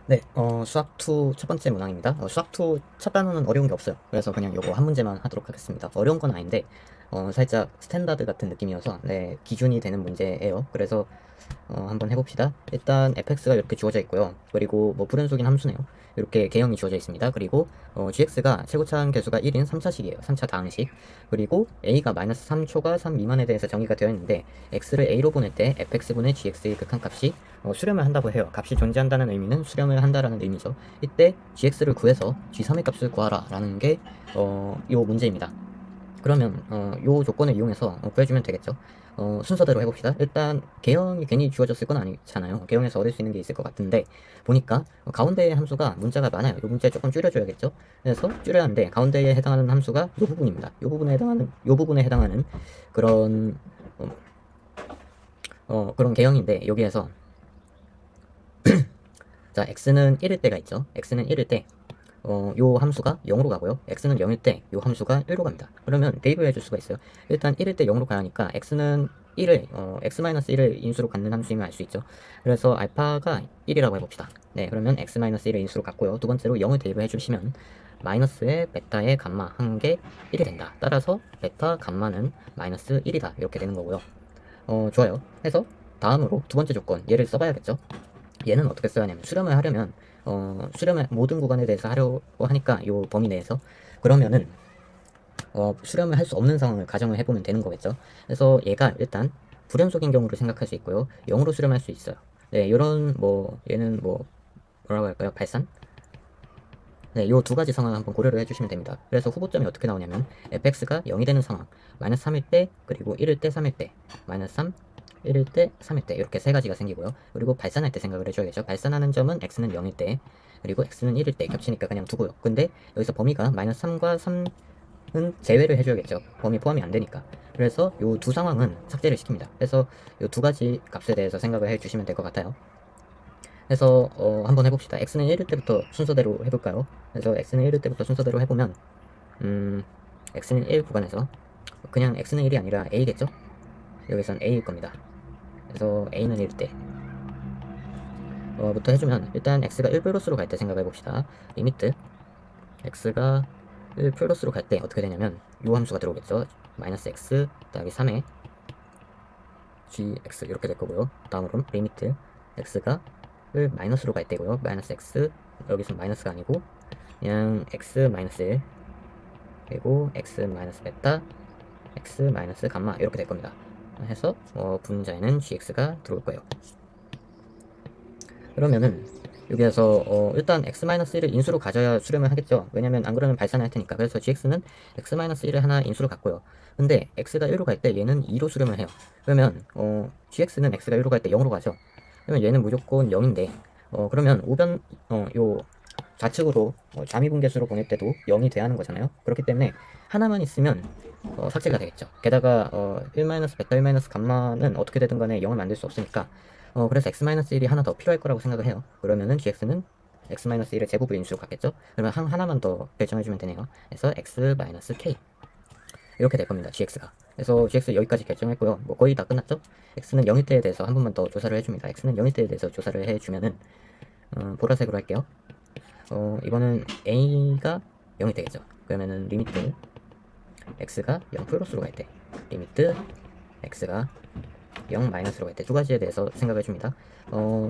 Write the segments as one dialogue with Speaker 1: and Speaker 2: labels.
Speaker 1: 네, 수학2 첫 번째 문항입니다. 수학2 첫 단원은 어려운 게 없어요. 그래서 그냥 요거 한 문제만 하도록 하겠습니다. 어려운 건 아닌데, 살짝 스탠다드 같은 느낌이어서, 네, 기준이 되는 문제예요. 그래서, 한번 해봅시다. 일단, fx가 이렇게 주어져 있고요. 그리고, 뭐, 불연속인 함수네요. 이렇게 개형이 주어져 있습니다. 그리고, gx가 최고차항 계수가 1인 3차식이에요. 3차 다항식. 그리고, a가 마이너스 3초가 3 미만에 대해서 정의가 되어 있는데, x를 a로 보낼 때 fx분의 gx의 극한값이 수렴을 한다고 해요. 값이 존재한다는 의미는 수렴을 한다라는 의미죠. 이때 gx를 구해서 g3의 값을 구하라 라는 게 요 문제입니다. 그러면 요 조건을 이용해서 구해주면 되겠죠. 순서대로 해봅시다. 일단 개형이 괜히 주어졌을 건 아니잖아요. 개형에서 얻을 수 있는 게 있을 것 같은데 보니까 가운데의 함수가 문자가 많아요. 요 문제 조금 줄여줘야겠죠. 그래서 줄여야 하는데 가운데에 해당하는 함수가 요 부분입니다. 요 부분에 해당하는 그런 그런 개형인데 여기에서 자, x는 1일 때가 있죠. x는 1일 때, 요 함수가 0으로 가고요. x는 0일 때, 요 함수가 1로 갑니다. 그러면 대입을 해줄 수가 있어요. 일단 1일 때 0으로 가야 하니까 x는 1을, x-1을 인수로 갖는 함수임을 알 수 있죠. 그래서 알파가 1이라고 해봅시다. 네, 그러면 x-1을 인수로 갖고요. 두 번째로 0을 대입을 해주시면 마이너스의 베타의 감마 한 게 1이 된다. 따라서 베타 감마는 마이너스 1이다. 이렇게 되는 거고요. 좋아요. 해서 다음으로 두 번째 조건, 얘를 써봐야겠죠. 얘는 어떻게 써야 하냐면 수렴을 하려면 수렴을 모든 구간에 대해서 하려고 하니까 요 범위 내에서 그러면은 수렴을 할 수 없는 상황을 가정을 해보면 되는 거겠죠. 그래서 얘가 일단 불연속인 경우를 생각할 수 있고요. 0으로 수렴할 수 있어요. 네, 요런 뭐 얘는 뭐 뭐라고 할까요? 발산? 네, 요 두 가지 상황을 한번 고려를 해주시면 됩니다. 그래서 후보점이 어떻게 나오냐면 fx가 0이 되는 상황, 마이너스 3일 때, 그리고 1일 때, 3일 때, 마이너스 3, 1일 때, 3일 때 이렇게 세 가지가 생기고요. 그리고 발산할 때 생각을 해줘야겠죠. 발산하는 점은 x는 0일 때, 그리고 x는 1일 때 겹치니까 그냥 두고요. 근데 여기서 범위가 마이너스 3과 3은 제외를 해줘야겠죠. 범위 포함이 안 되니까. 그래서 요 두 상황은 삭제를 시킵니다. 그래서 요 두 가지 값에 대해서 생각을 해주시면 될 것 같아요. 그래서 한번 해봅시다. x는 1일 때부터 순서대로 해볼까요? 그래서 x는 1일 때부터 순서대로 해보면 x는 1 구간에서 그냥 x는 1이 아니라 a겠죠? 여기선 a일 겁니다. 그래서 a는 1일 때 부터 해주면 일단 x가 1 플러스로 갈 때 생각해봅시다. 리미트 x가 1 플러스로 갈 때 어떻게 되냐면 요 함수가 들어오겠죠? 마이너스 x 더하기 3의 gx 이렇게 될 거고요. 다음으로 리미트 x가 1 마이너스로 갈 때고요. 마이너스 x 여기서 마이너스가 아니고 그냥 x 마이너스 1 그리고 x 마이너스 베타 x 마이너스 감마 이렇게 될 겁니다. 해서 분자에는 gx가 들어올 거예요. 그러면은 여기에서 일단 x-1을 인수로 가져야 수렴을 하겠죠. 왜냐면 안 그러면 발산할 테니까. 그래서 gx는 x-1을 하나 인수로 갖고요. 근데 x가 1로 갈 때 얘는 2로 수렴을 해요. 그러면 gx는 x가 1로 갈 때 0으로 가죠. 그러면 얘는 무조건 0인데 그러면 우변 요 좌측으로 자미분계수로 보낼 때도 0이 돼야 하는 거잖아요. 그렇기 때문에 하나만 있으면 삭제가 되겠죠. 게다가 1 베타 1 감마는 어떻게 되든 간에 0을 만들 수 없으니까 그래서 x-1이 하나 더 필요할 거라고 생각을 해요. 그러면은 gx는 x-1의 제곱을 인수로 갖겠죠. 그러면 하나만 더 결정해주면 되네요. 그래서 x-k 이렇게 될 겁니다. gx가. 그래서 gx 여기까지 결정했고요. 뭐 거의 다 끝났죠? x는 0일 때에 대해서 한 번만 더 조사를 해줍니다. x는 0일 때에 대해서 조사를 해주면은 보라색으로 할게요. 이거는 a가 0이 되겠죠. 그러면은 리미트 x가 0 플러스로 갈 때 리미트 x가 0 마이너스로 갈 때 두 가지에 대해서 생각해 줍니다.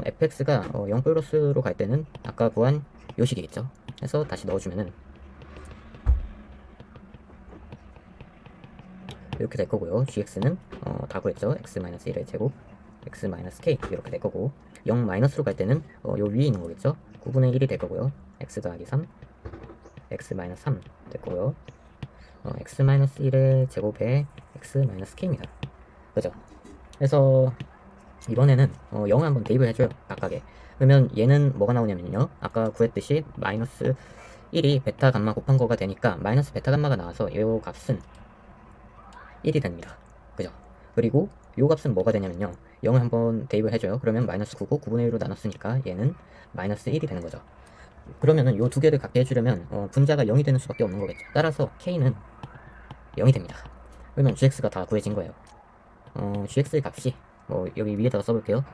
Speaker 1: fx가 0 플러스로 갈 때는 아까 구한 요식이겠죠. 그래서 다시 넣어주면은 이렇게 될 거고요. gx는 다 구했죠. x-1의 제곱 x-k 이렇게 될 거고 0 마이너스로 갈 때는 요 위에 있는 거겠죠. 9분의 1이 될 거고요. x 더하기 3 x-3 될 거고요. x-1의 제곱에 x-k입니다. 그죠? 그래서 이번에는 0을 한번 대입을 해줘요. 각각에. 그러면 얘는 뭐가 나오냐면요. 아까 구했듯이 마이너스 1이 베타 감마 곱한 거가 되니까 마이너스 베타 감마가 나와서 요 값은 1이 됩니다. 그죠? 그리고 요 값은 뭐가 되냐면요. 0을 한번 대입을 해줘요. 그러면 마이너스 9고 9분의 1로 나눴으니까 얘는 마이너스 1이 되는 거죠. 그러면은 요 두 개를 갖게 해주려면 분자가 0이 되는 수밖에 없는 거겠죠. 따라서 k는 0이 됩니다. 그러면 gx가 다 구해진 거예요. gx의 값이 여기 위에다가 써볼게요.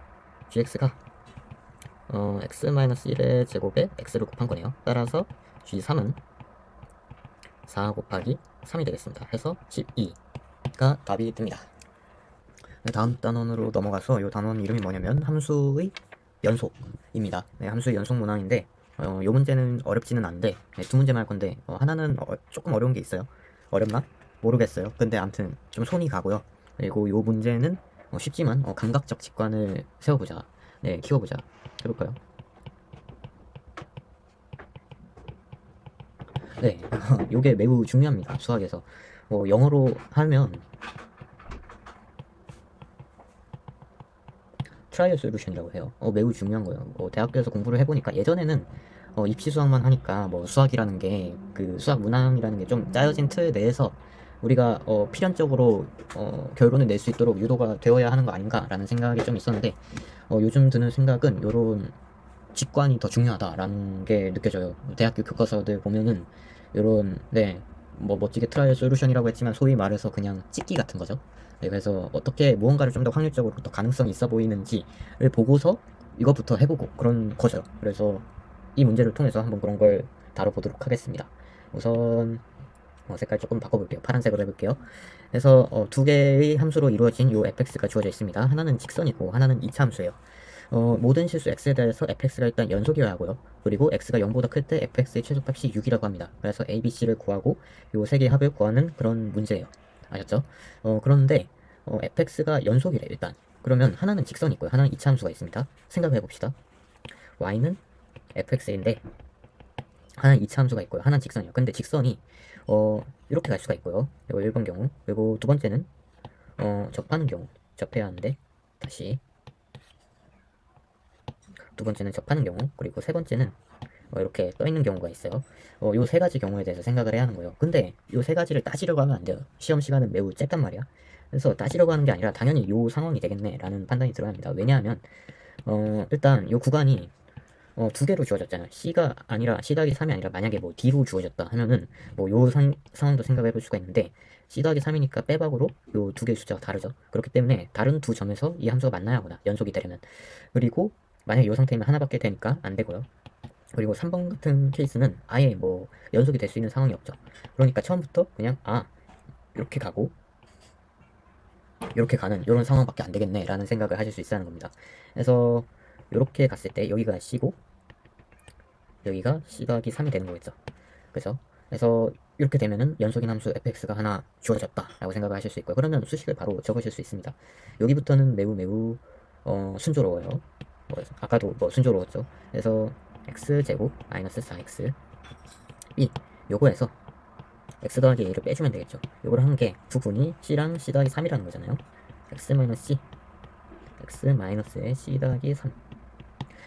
Speaker 1: gx가 x-1의 제곱에 x를 곱한 거네요. 따라서 g3은 4 곱하기 3이 되겠습니다. 해서 12가 답이 듭니다. 네, 다음 단원으로 넘어가서 이 단원 이름이 뭐냐면 함수의 연속입니다. 네, 함수의 연속 문항인데 요 문제는 어렵지는 않은데 네, 두 문제만 할 건데 하나는 조금 어려운 게 있어요. 어렵나? 모르겠어요. 근데 아무튼 좀 손이 가고요. 그리고 요 문제는 쉽지만 감각적 직관을 세워보자. 네, 키워보자. 해볼까요? 네, 요게 매우 중요합니다. 수학에서. 영어로 하면 트라이얼 솔루션이라고 해요. 매우 중요한 거예요. 대학교에서 공부를 해보니까 예전에는 입시 수학만 하니까 뭐 수학이라는 게 그 수학 문항이라는 게 좀 짜여진 틀 내에서 우리가 필연적으로 결론을 낼 수 있도록 유도가 되어야 하는 거 아닌가라는 생각이 좀 있었는데 요즘 드는 생각은 요런 직관이 더 중요하다라는 게 느껴져요. 대학교 교과서들 보면은 요런 뭐 멋지게 트라이얼 솔루션이라고 했지만 소위 말해서 그냥 찍기 같은 거죠. 네, 그래서 어떻게 무언가를 좀 더 확률적으로 더 가능성이 있어 보이는지를 보고서 이것부터 해보고 그런 거죠. 그래서 이 문제를 통해서 한번 그런 걸 다뤄보도록 하겠습니다. 우선 색깔 조금 바꿔볼게요. 파란색으로 해볼게요. 그래서 두 개의 함수로 이루어진 요 fx가 주어져 있습니다. 하나는 직선이고 하나는 이차 함수예요. 모든 실수 x에 대해서 fx가 일단 연속이어야 하고요. 그리고 x가 0보다 클 때 fx의 최소값이 6이라고 합니다. 그래서 a, b, c를 구하고 요 세 개의 합을 구하는 그런 문제예요. 아셨죠? 그런데 fx가 연속이래 일단. 그러면 하나는 직선이 있고요. 하나는 이차 함수가 있습니다. 생각해 봅시다. y는 fx인데 하나는 이차 함수가 있고요. 하나는 직선이에요. 근데 직선이 이렇게 갈 수가 있고요. 이거 1번 경우. 그리고 두 번째는 접하는 경우. 접해야 하는데 다시 두 번째는 접하는 경우, 그리고 세 번째는 이렇게 떠 있는 경우가 있어요. 요 세 가지 경우에 대해서 생각을 해야 하는 거예요. 근데 요 세 가지를 따지려고 하면 안 돼요. 시험 시간은 매우 짧단 말이야. 그래서 따지려고 하는 게 아니라 당연히 요 상황이 되겠네라는 판단이 들어야 합니다. 왜냐하면 일단 요 구간이 두 개로 주어졌잖아요. C가 아니라 C 더하기 3이 아니라 만약에 뭐 D로 주어졌다 하면은 뭐 요 상황도 생각해 볼 수가 있는데 C 더하기 3이니까 빼박으로 요 두 개의 숫자가 다르죠. 그렇기 때문에 다른 두 점에서 이 함수가 만나야 하거나 연속이 되려면 그리고 만약에 요 상태면 하나밖에 되니까 안 되고요. 그리고 3번 같은 케이스는 아예 뭐 연속이 될 수 있는 상황이 없죠. 그러니까 처음부터 그냥 이렇게 가고 이렇게 가는 이런 상황밖에 안 되겠네 라는 생각을 하실 수 있다는 겁니다. 그래서 이렇게 갔을 때 여기가 C고 여기가 C 더하기 3이 되는 거겠죠. 그죠? 그래서 이렇게 되면은 연속인 함수 fx가 하나 주어졌다 라고 생각을 하실 수 있고요. 그러면 수식을 바로 적으실 수 있습니다. 여기부터는 매우 순조로워요. 아까도 뭐 순조로웠죠. 그래서 x제곱 마이너스 4x 이 요거에서 x 더하기 a를 빼주면 되겠죠. 요걸 한 게 부분이 c랑 c 더하기 3이라는 거잖아요. x 마이너스 c x 마이너스에 c 더하기 3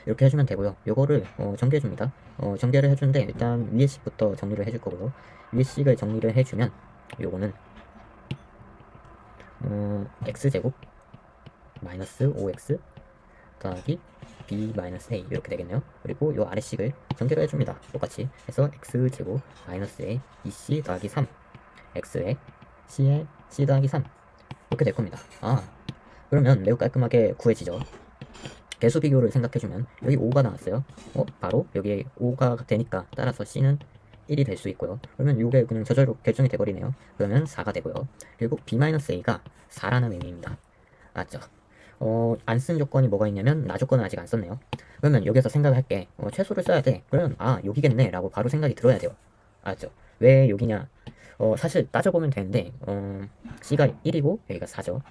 Speaker 1: 이렇게 해주면 되고요. 요거를 정리해줍니다. 정리를 해주는데 일단 위에 식부터 정리를 해줄 거고요. 위에 식을 정리를 해주면 요거는 x제곱 마이너스 5x 더하기 b 마이너스 a 이렇게 되겠네요. 그리고 요 아래식을 전개를 해줍니다. 똑같이 해서 x제곱 마이너스 a 2c 더하기 3 x에 c에 c 더하기 3 이렇게 될 겁니다. 그러면 매우 깔끔하게 구해지죠. 개수 비교를 생각해주면 여기 5가 나왔어요. 바로 여기에 5가 되니까 따라서 c는 1이 될 수 있고요. 그러면 이게 그냥 저절로 결정이 돼버리네요. 그러면 4가 되고요. 그리고 b-a가 4라는 의미입니다. 맞죠? 안 쓴 조건이 뭐가 있냐면 나 조건은 아직 안 썼네요. 그러면 여기서 생각할게. 최소를 써야 돼. 그러면 여기겠네 라고 바로 생각이 들어야 돼요. 알았죠? 왜 여기냐? 사실 따져보면 되는데 c가 1이고 여기가 4죠.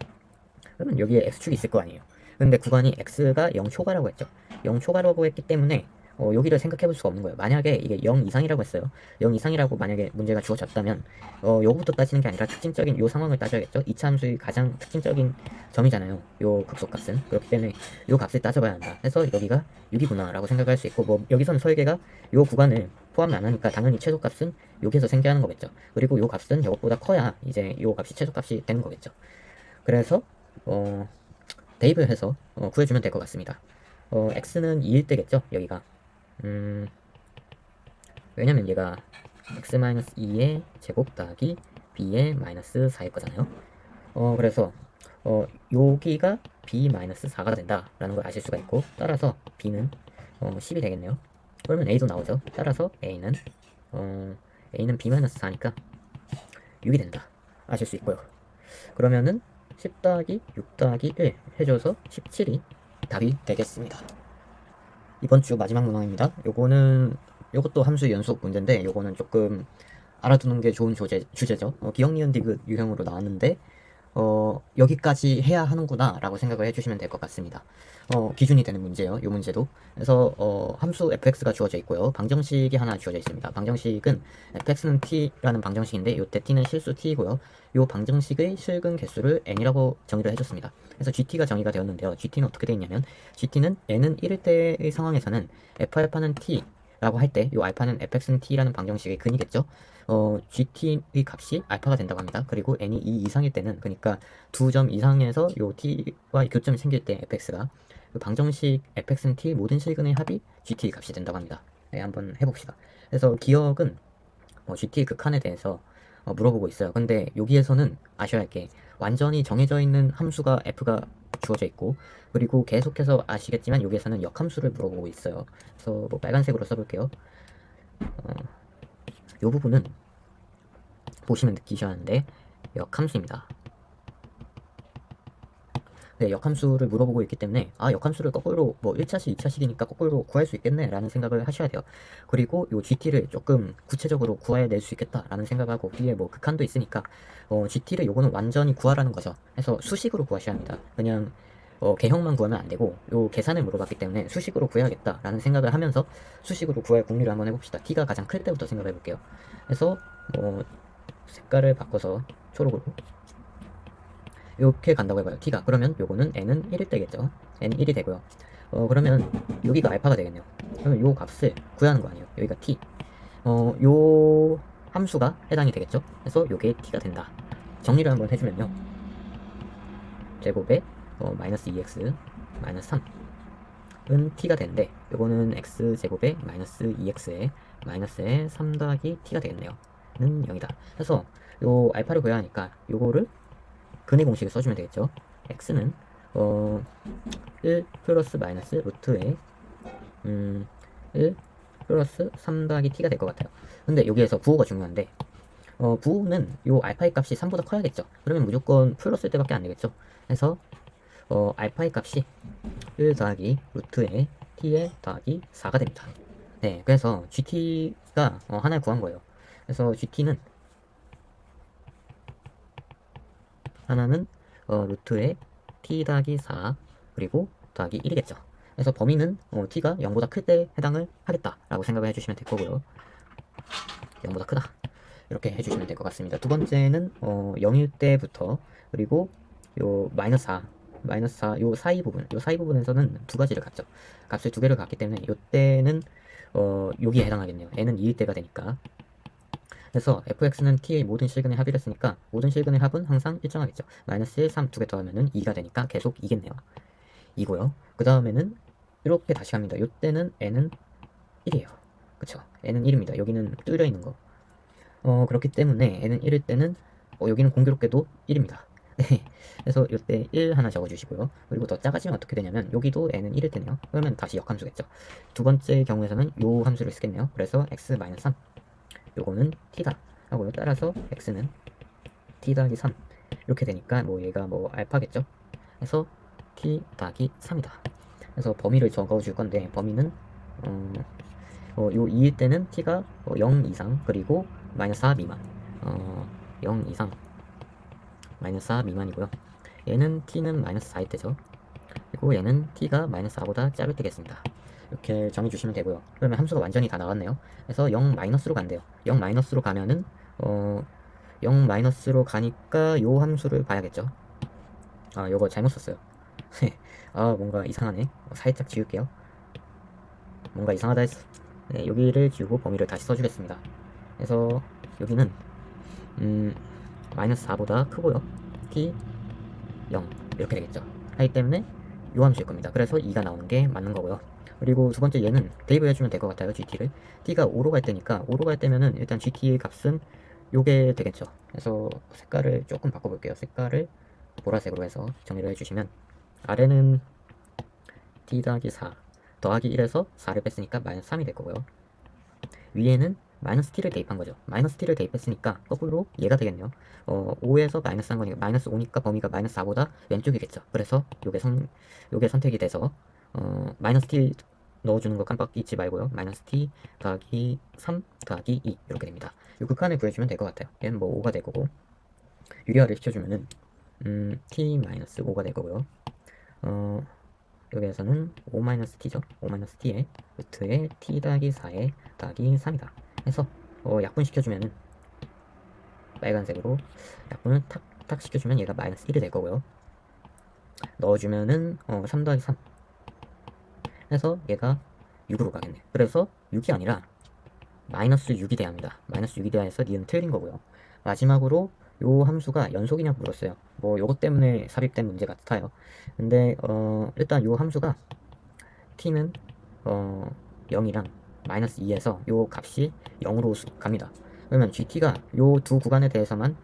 Speaker 1: 그러면 여기에 x축이 있을 거 아니에요. 근데 구간이 x가 0 초과라고 했죠. 0 초과라고 했기 때문에 여기를 생각해 볼 수가 없는 거예요. 만약에 이게 0 이상이라고 했어요. 0 이상이라고 만약에 문제가 주어졌다면 요거부터 따지는 게 아니라 특징적인 요 상황을 따져야겠죠. 이차 함수의 가장 특징적인 점이잖아요. 요 극소값은. 그렇기 때문에 요 값을 따져봐야 한다. 해서 여기가 6이구나 라고 생각할 수 있고 뭐 여기서는 설계가 요 구간을 포함을 안 하니까 당연히 최소값은 여기에서 생겨하는 거겠죠. 그리고 요 값은 이것보다 커야 이제 요 값이 최소값이 되는 거겠죠. 그래서 대입을 해서 구해주면 될 것 같습니다. x는 2일 때겠죠, 여기가. 왜냐면 얘가 x-2의 제곱 더하기 b의 마이너스 4일 거잖아요. 그래서 여기가 b-4가 된다라는 걸 아실 수가 있고 따라서 b는 10이 되겠네요. 그러면 a도 나오죠. 따라서 a는 b-4니까 6이 된다. 아실 수 있고요. 그러면은 10 더하기 6 더하기 1 해줘서 17이 답이 되겠습니다. 이번 주 마지막 문항입니다. 요것도 함수 연속 문제인데 요거는 조금 알아두는 게 좋은 주제죠. 기억, 니은, 디귿 유형으로 나왔는데 여기까지 해야 하는구나 라고 생각을 해주시면 될 것 같습니다. 기준이 되는 문제예요. 이 문제도. 그래서 함수 fx가 주어져 있고요. 방정식이 하나 주어져 있습니다. 방정식은 fx는 t라는 방정식인데 이때 t는 실수 t이고요. 이 방정식의 실근 개수를 n이라고 정의를 해줬습니다. 그래서 gt가 정의가 되었는데요. gt는 어떻게 되어 있냐면 gt는 n은 1일 때의 상황에서는 f알파는 t 라고 할 때 이 알파는 fx는 t라는 방정식의 근이겠죠. gt의 값이 알파가 된다고 합니다. 그리고 n이 2 이상일 때는, 그러니까 2점 이상에서 요 t와 교점이 생길 때 fx가 그 방정식 fx는 t 모든 실근의 합이 gt 값이 된다고 합니다. 네, 한번 해봅시다. 그래서 기억은 GT 극한에 대해서 물어보고 있어요. 근데 여기에서는 아셔야 할 게 완전히 정해져 있는 함수가 f가 주어져 있고, 그리고 계속해서 아시겠지만 여기에서는 역함수를 물어보고 있어요. 그래서 뭐 빨간색으로 써볼게요. 이 부분은 보시면 느끼셔야 하는데 역함수입니다. 네, 역함수를 물어보고 있기 때문에 역함수를 거꾸로 뭐 1차식, 2차식이니까 거꾸로 구할 수 있겠네 라는 생각을 하셔야 돼요. 그리고 요 GT를 조금 구체적으로 구해낼 수 있겠다 라는 생각하고, 뒤에 뭐 극한도 있으니까 GT를 요거는 완전히 구하라는 거죠. 그래서 수식으로 구하셔야 합니다. 그냥 개형만 구하면 안 되고 요 계산을 물어봤기 때문에 수식으로 구해야겠다 라는 생각을 하면서 수식으로 구할 공리를 한번 해봅시다. t가 가장 클 때부터 생각해 볼게요. 그래서 색깔을 바꿔서 초록으로 이렇게 간다고 해봐요. t가. 그러면 요거는 n은 1일 때겠죠. n이 1이 되고요. 그러면 여기가 알파가 되겠네요. 그러면 요 값을 구하는 거 아니에요. 여기가 t. 요 함수가 해당이 되겠죠. 그래서 요게 t가 된다. 정리를 한번 해주면요. 제곱에 마이너스 2x 마이너스 3은 t가 되는데, 요거는 x 제곱에 마이너스 2x에 마이너스에 3 더하기 t가 되겠네요. 는 0이다. 그래서 요 알파를 구해야 하니까 요거를 근의 공식을 써주면 되겠죠. x는 1 플러스 마이너스 루트에 1 플러스 3 더하기 t가 될 것 같아요. 근데 여기에서 부호가 중요한데 부호는 요 알파의 값이 3보다 커야겠죠. 그러면 무조건 플러스일 때밖에 안 되겠죠. 그래서 알파의 값이 1 더하기 루트에 t에 더하기 4가 됩니다. 네, 그래서 gt가 하나를 구한 거예요. 그래서 gt는 하나는 루트에 t 더하기 4 그리고 더하기 1이겠죠. 그래서 범위는 t가 0보다 클 때 해당을 하겠다라고 생각을 해주시면 될 거고요. 0보다 크다 이렇게 해주시면 될 것 같습니다. 두 번째는 0일 때부터, 그리고 요 마이너스 4 요 사이 부분에서는 두 가지를 갖죠. 값을 두 개를 갖기 때문에 요때는 여기에 해당하겠네요. n은 2일 때가 되니까. 그래서 fx는 t의 모든 실근의 합이라 했으니까 모든 실근의 합은 항상 일정하겠죠. 마이너스 1, 3 두 개 더하면은 2가 되니까 계속 2겠네요. 2고요. 그 다음에는 이렇게 다시 갑니다. 이때는 n은 1이에요. 그쵸? n은 1입니다. 여기는 뚫려 있는 거. 그렇기 때문에 n은 1일 때는 여기는 공교롭게도 1입니다. 네. 그래서 이때 1 하나 적어주시고요. 그리고 더 작아지면 어떻게 되냐면 여기도 n은 1일 때네요. 그러면 다시 역함수겠죠. 두 번째 경우에서는 요 함수를 쓰겠네요. 그래서 x-3 요거는 t다 하고요. 따라서 x는 t 더하기 3 이렇게 되니까 얘가 알파겠죠. 그래서 t 더하기 3이다. 그래서 범위를 적어줄 건데 범위는 요 2일 때는 t가 0 이상 그리고 마이너스 4 미만 0 이상 마이너스 4 미만이고요. 얘는 t는 마이너스 4일 때죠. 그리고 얘는 t가 마이너스 4보다 작을 때겠습니다. 이렇게 정해주시면 되고요. 그러면 함수가 완전히 다 나왔네요. 그래서 0 마이너스로 간대요. 0 마이너스로 가면은 0 마이너스로 가니까 요 함수를 봐야겠죠. 요거 잘못 썼어요. 뭔가 이상하네. 살짝 지울게요. 뭔가 이상하다 했어. 네, 여기를 지우고 범위를 다시 써주겠습니다. 그래서 여기는 마이너스 4보다 크고요. t 0 이렇게 되겠죠. 하기 때문에 요 함수일 겁니다. 그래서 2가 나오는 게 맞는 거고요. 그리고 두 번째 얘는 대입을 해주면 될 것 같아요. gt를 t가 5로 갈 때니까 5로 갈 때면은 일단 gt의 값은 요게 되겠죠. 그래서 색깔을 조금 바꿔볼게요. 색깔을 보라색으로 해서 정리를 해주시면 아래는 t 더하기 4 더하기 1에서 4를 뺐으니까 마이너스 3이 될 거고요. 위에는 마이너스 t를 대입한 거죠. 마이너스 t를 대입했으니까 거꾸로 얘가 되겠네요. 5에서 마이너스 한 거니까 마이너스 5니까 범위가 마이너스 4보다 왼쪽이겠죠. 그래서 요게 선택이 돼서 마이너스 t 넣어주는 거 깜빡 잊지 말고요. 마이너스 t 더하기 3 더하기 2 이렇게 됩니다. 요 극한을 구해주면 될 것 같아요. 얘는 뭐 5가 될 거고 유리화를 시켜주면은 t 마이너스 5가 될 거고요. 여기에서는 5-t죠. 5-t에 루트에 t 더하기 4에 더하기 3이다. 해서 약분시켜주면은 빨간색으로 약분을 탁탁 시켜주면 얘가 마이너스 1이 될 거고요. 넣어주면은 3 더하기 3 해서 얘가 6으로 가겠네. 그래서 6이 아니라 마이너스 6이 돼야 합니다. 마이너스 6이 돼야 해서 니은 틀린 거고요. 마지막으로 요 함수가 연속이냐고 물었어요. 뭐 요것 때문에 삽입된 문제 같아요. 근데 일단 요 함수가 t는 0이랑 마이너스 2에서 요 값이 0으로 갑니다. 그러면 gt가 요 두 구간에 대해서만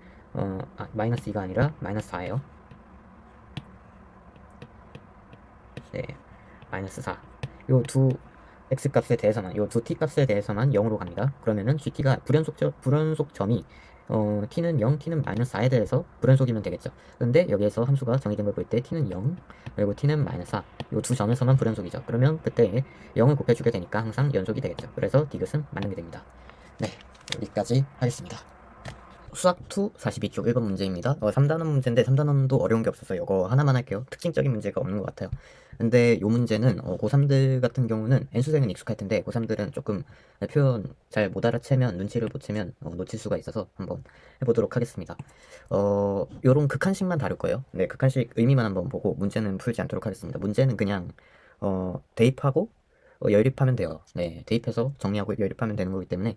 Speaker 1: 마이너스 2가 아니라 마이너스 4예요. 네, 마이너스 4. 요 두 x 값에 대해서만, 요 두 t 값에 대해서만 0으로 갑니다. 그러면은 gt가 불연속점이 t는 0, t는 마이너스 4에 대해서 불연속이면 되겠죠. 근데 여기에서 함수가 정의된 걸 볼 때 t는 0, 그리고 t는 마이너스 4, 요 두 점에서만 불연속이죠. 그러면 그때 0을 곱해주게 되니까 항상 연속이 되겠죠. 그래서 디귿은 맞는 게 됩니다. 네, 여기까지 하겠습니다. 수학 2 42쪽 1번 문제입니다. 3단원 문제인데 3단원도 어려운 게 없어서 이거 하나만 할게요. 특징적인 문제가 없는 것 같아요. 근데 요 문제는 고3들 같은 경우는 N수생은 익숙할 텐데 고3들은 조금 표현 잘 못 알아채면 눈치를 못 채면 놓칠 수가 있어서 한번 해보도록 하겠습니다. 요런 극한식만 다룰 거예요. 네, 극한식 의미만 한번 보고 문제는 풀지 않도록 하겠습니다. 문제는 그냥 대입하고 열입하면 돼요. 네, 대입해서 정리하고 열입하면 되는 거기 때문에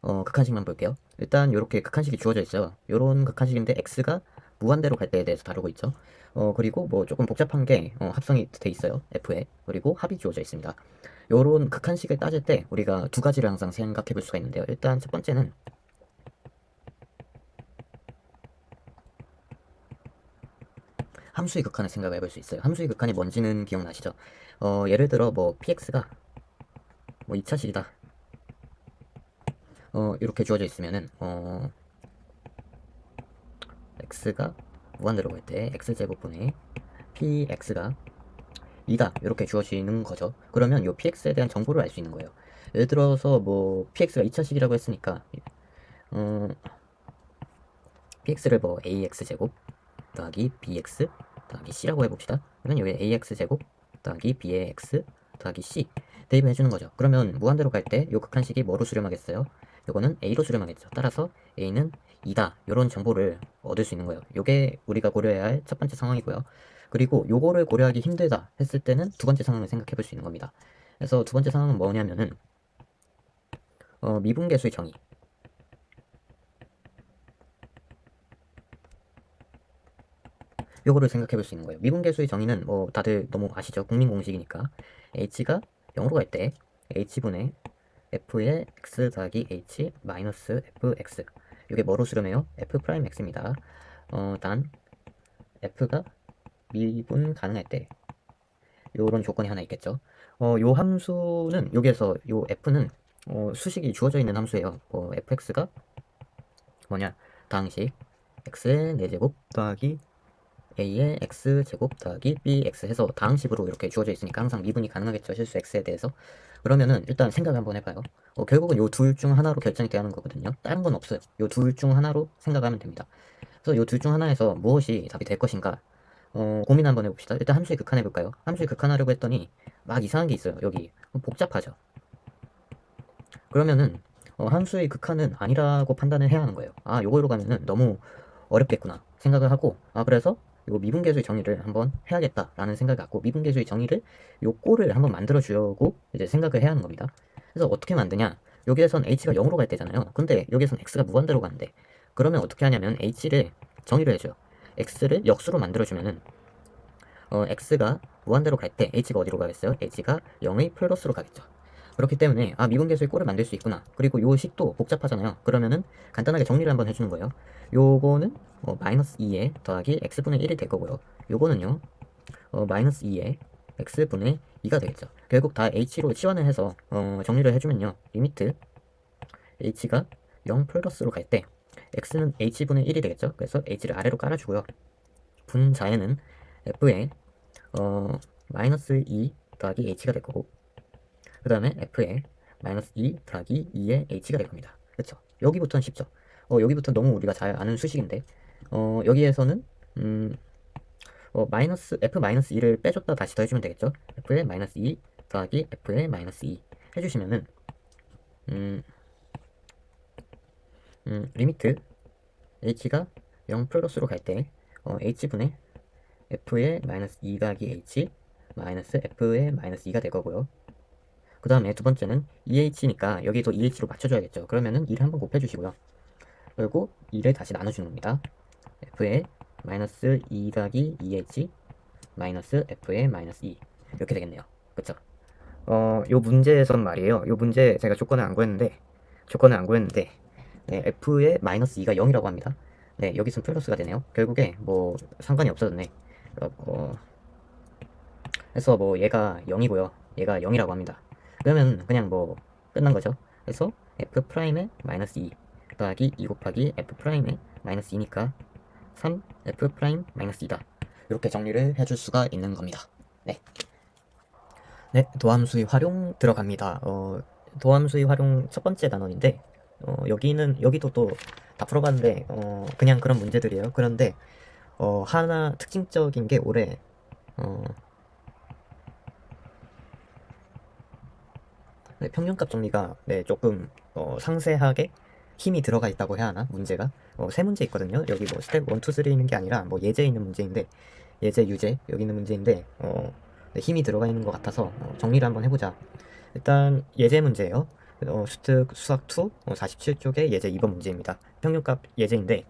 Speaker 1: 극한식만 볼게요. 일단 이렇게 극한식이 주어져 있어요. 요런 극한식인데 x가 무한대로 갈 때에 대해서 다루고 있죠. 그리고 뭐 조금 복잡한 게 합성이 돼 있어요. f에. 그리고 합이 주어져 있습니다. 요런 극한식을 따질 때 우리가 두 가지를 항상 생각해 볼 수가 있는데요. 일단 첫 번째는 함수의 극한을 생각해 볼 수 있어요. 함수의 극한이 뭔지는 기억나시죠? 예를 들어 뭐 px가 뭐 2차식이다. 이렇게 주어져 있으면은 x가 무한대로 갈 때 x제곱분의 px가 2다 이렇게 주어지는 거죠. 그러면 이 px에 대한 정보를 알 수 있는 거예요. 예를 들어서 뭐 px가 2차식이라고 했으니까 px를 뭐 ax제곱 더하기 bx 더하기 c라고 해봅시다. 그러면 여기 ax제곱 더하기 b의 x 더하기 c 대입을 해주는 거죠. 그러면 무한대로 갈 때 이 극한식이 뭐로 수렴하겠어요? 이거는 a로 수렴하겠죠. 따라서 a는 2다 이런 정보를 얻을 수 있는 거예요. 이게 우리가 고려해야 할 첫 번째 상황이고요. 그리고 요거를 고려하기 힘들다 했을 때는 두 번째 상황을 생각해 볼 수 있는 겁니다. 그래서 두 번째 상황은 뭐냐면은 미분계수의 정의. 요거를 생각해 볼 수 있는 거예요. 미분계수의 정의는 뭐 다들 너무 아시죠? 국민 공식이니까 h가 0으로 갈 때 h분의 f의 x 더하기 h 마이너스 fx 이게 뭐로 수렴해요? f 프라임 x입니다. 단 f가 미분 가능할 때 요런 조건이 하나 있겠죠. 요 함수는 여기에서 요 f는 수식이 주어져 있는 함수예요. fx가 뭐냐? 다항식 x의 4제곱 더하기 a의 x제곱 더하기 bx 해서 다항식으로 이렇게 주어져 있으니까 항상 미분이 가능하겠죠. 실수 x에 대해서. 그러면은 일단 생각 한번 해봐요. 결국은 요 둘 중 하나로 결정이 되는 거거든요. 다른 건 없어요. 요 둘 중 하나로 생각하면 됩니다. 그래서 요 둘 중 하나에서 무엇이 답이 될 것인가 고민 한번 해봅시다. 일단 함수의 극한 해볼까요? 함수의 극한하려고 했더니 막 이상한 게 있어요. 여기 복잡하죠. 그러면은 함수의 극한은 아니라고 판단을 해야 하는 거예요. 아, 요거로 가면은 너무 어렵겠구나 생각을 하고 그래서 요 미분계수의 정의를 한번 해야겠다라는 생각을 갖고 미분계수의 정의를 요 꼴을 한번 만들어 주려고 이제 생각을 해야 하는 겁니다. 그래서 어떻게 만드냐? 여기에선 h가 0으로 갈 때잖아요. 근데 여기에선 x가 무한대로 가는데 그러면 어떻게 하냐면 h를 정의를 해줘요. x를 역수로 만들어 주면은 x가 무한대로 갈 때 h가 어디로 가겠어요? h가 0의 플러스로 가겠죠. 그렇기 때문에 미분계수의 꼴을 만들 수 있구나. 그리고 요 식도 복잡하잖아요. 그러면은 간단하게 정리를 한번 해주는 거예요. 요거는 마이너스 2에 더하기 x분의 1이 될 거고요. 요거는요 마이너스 2에 x분의 2가 되겠죠. 결국 다 h로 치환을 해서 정리를 해주면요. 리미트 h가 0 플러스로 갈 때 x는 h분의 1이 되겠죠. 그래서 h를 아래로 깔아주고요. 분자에는 f의 마이너스 2 더하기 h가 될 거고, 그 다음에 f의 마이너스 2 더하기 2의 h가 될 겁니다. 그렇죠? 여기부터는 쉽죠. 여기부터 너무 우리가 잘 아는 수식인데, 여기에서는 마이너스 f 마이너스 2를 빼줬다 다시 더해주면 되겠죠. f의 마이너스 2 더하기 f의 마이너스 2 해주시면은 리미트 h가 0 플러스로 갈 때 h분의 f의 마이너스 2 더하기 h 마이너스 f의 마이너스 2가 될 거고요. 그 다음에 두 번째는 2h니까 여기도 2h로 맞춰줘야겠죠. 그러면은 2를 한번 곱해주시고요. 그리고 2를 다시 나눠주는 겁니다. f의 마이너스 2 더하기 2h 마이너스 f의 마이너스 2 이렇게 되겠네요. 그쵸? 요 문제에선 말이에요. 요 문제 제가 조건을 안 구했는데 네, f의 마이너스 2가 0이라고 합니다. 네, 여기선 플러스가 되네요. 결국에 뭐 상관이 없어졌네. 그래서 뭐 얘가 0이고요. 얘가 0이라고 합니다. 그러면 그냥 뭐 끝난 거죠. 그래서 f 프라임의 마이너스 2 더하기 2 곱하기 f 프라임의 마이너스 2니까 3 f 프라임 마이너스 2다. 이렇게 정리를 해줄 수가 있는 겁니다. 네. 네, 도함수의 활용 들어갑니다. 도함수의 활용 첫 번째 단원인데, 여기도 또 다 풀어봤는데, 그냥 그런 문제들이에요. 그런데, 하나 특징적인 게 올해, 네, 평균값 정리가, 네, 조금, 상세하게 힘이 들어가 있다고 해야 하나? 문제가? 세 문제 있거든요. 여기 뭐 스텝 1, 2, 3 있는 게 아니라, 뭐 예제 있는 문제인데, 예제, 유제, 여기 있는 문제인데, 네, 힘이 들어가 있는 것 같아서, 정리를 한번 해보자. 일단 예제 문제예요. 수학 2 47쪽의 예제 2번 문제입니다. 평균값 예제인데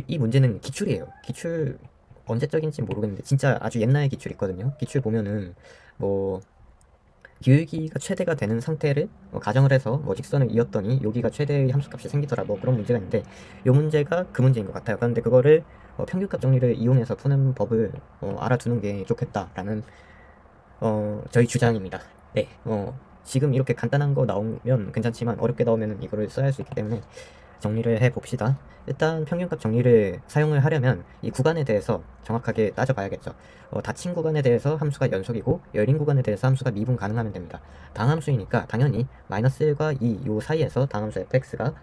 Speaker 1: 이 문제는 기출이에요. 기출 언제적인지 모르겠는데 진짜 아주 옛날 기출 있거든요. 기출 보면은 뭐 기울기가 최대가 되는 상태를 가정을 해서 뭐 직선을 이었더니 여기가 최대의 함수값이 생기더라 뭐 그런 문제가 있는데 이 문제가 그 문제인 것 같아요. 그런데 그거를 평균값 정리를 이용해서 푸는 법을 알아두는 게 좋겠다라는 저희 주장입니다. 네, 지금 이렇게 간단한 거 나오면 괜찮지만 어렵게 나오면 이거를 써야 할 수 있기 때문에 정리를 해 봅시다. 일단 평균값 정리를 사용을 하려면 이 구간에 대해서 정확하게 따져봐야겠죠. 닫힌 구간에 대해서 함수가 연속이고 열린 구간에 대해서 함수가 미분 가능하면 됩니다. 당함수이니까 당연히 마이너스 1과 2 요 사이에서 당함수 fx가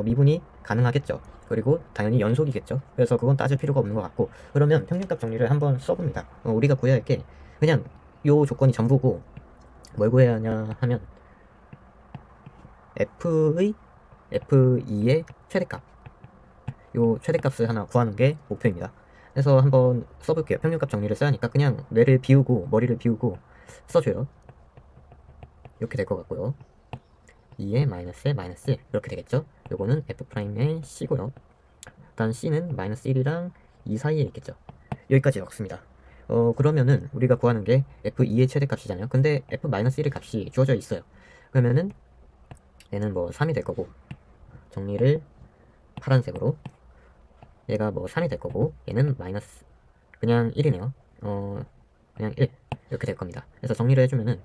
Speaker 1: 미분이 가능하겠죠. 그리고 당연히 연속이겠죠. 그래서 그건 따질 필요가 없는 것 같고 그러면 평균값 정리를 한번 써봅니다. 우리가 구해야 할 게 그냥 요 조건이 전부고 뭘 구해야 하냐 하면 F2의 최대값 요 최대값을 하나 구하는 게 목표입니다. 그래서 한번 써볼게요. 평균값 정리를 써야 하니까 그냥 뇌를 비우고 머리를 비우고 써줘요. 이렇게 될 것 같고요. 2의 마이너스의 마이너스 이렇게 되겠죠. 요거는 F'의 C고요. 일단 C는 마이너스 1이랑 2 사이에 있겠죠. 여기까지 적습니다. 그러면은 우리가 구하는 게 F2의 최대값이잖아요. 근데 F-1의 값이 주어져 있어요. 그러면은 얘는 뭐 3이 될 거고 정리를 파란색으로 얘가 뭐 3이 될 거고 얘는 마이너스 그냥 1이네요. 그냥 1 이렇게 될 겁니다. 그래서 정리를 해주면은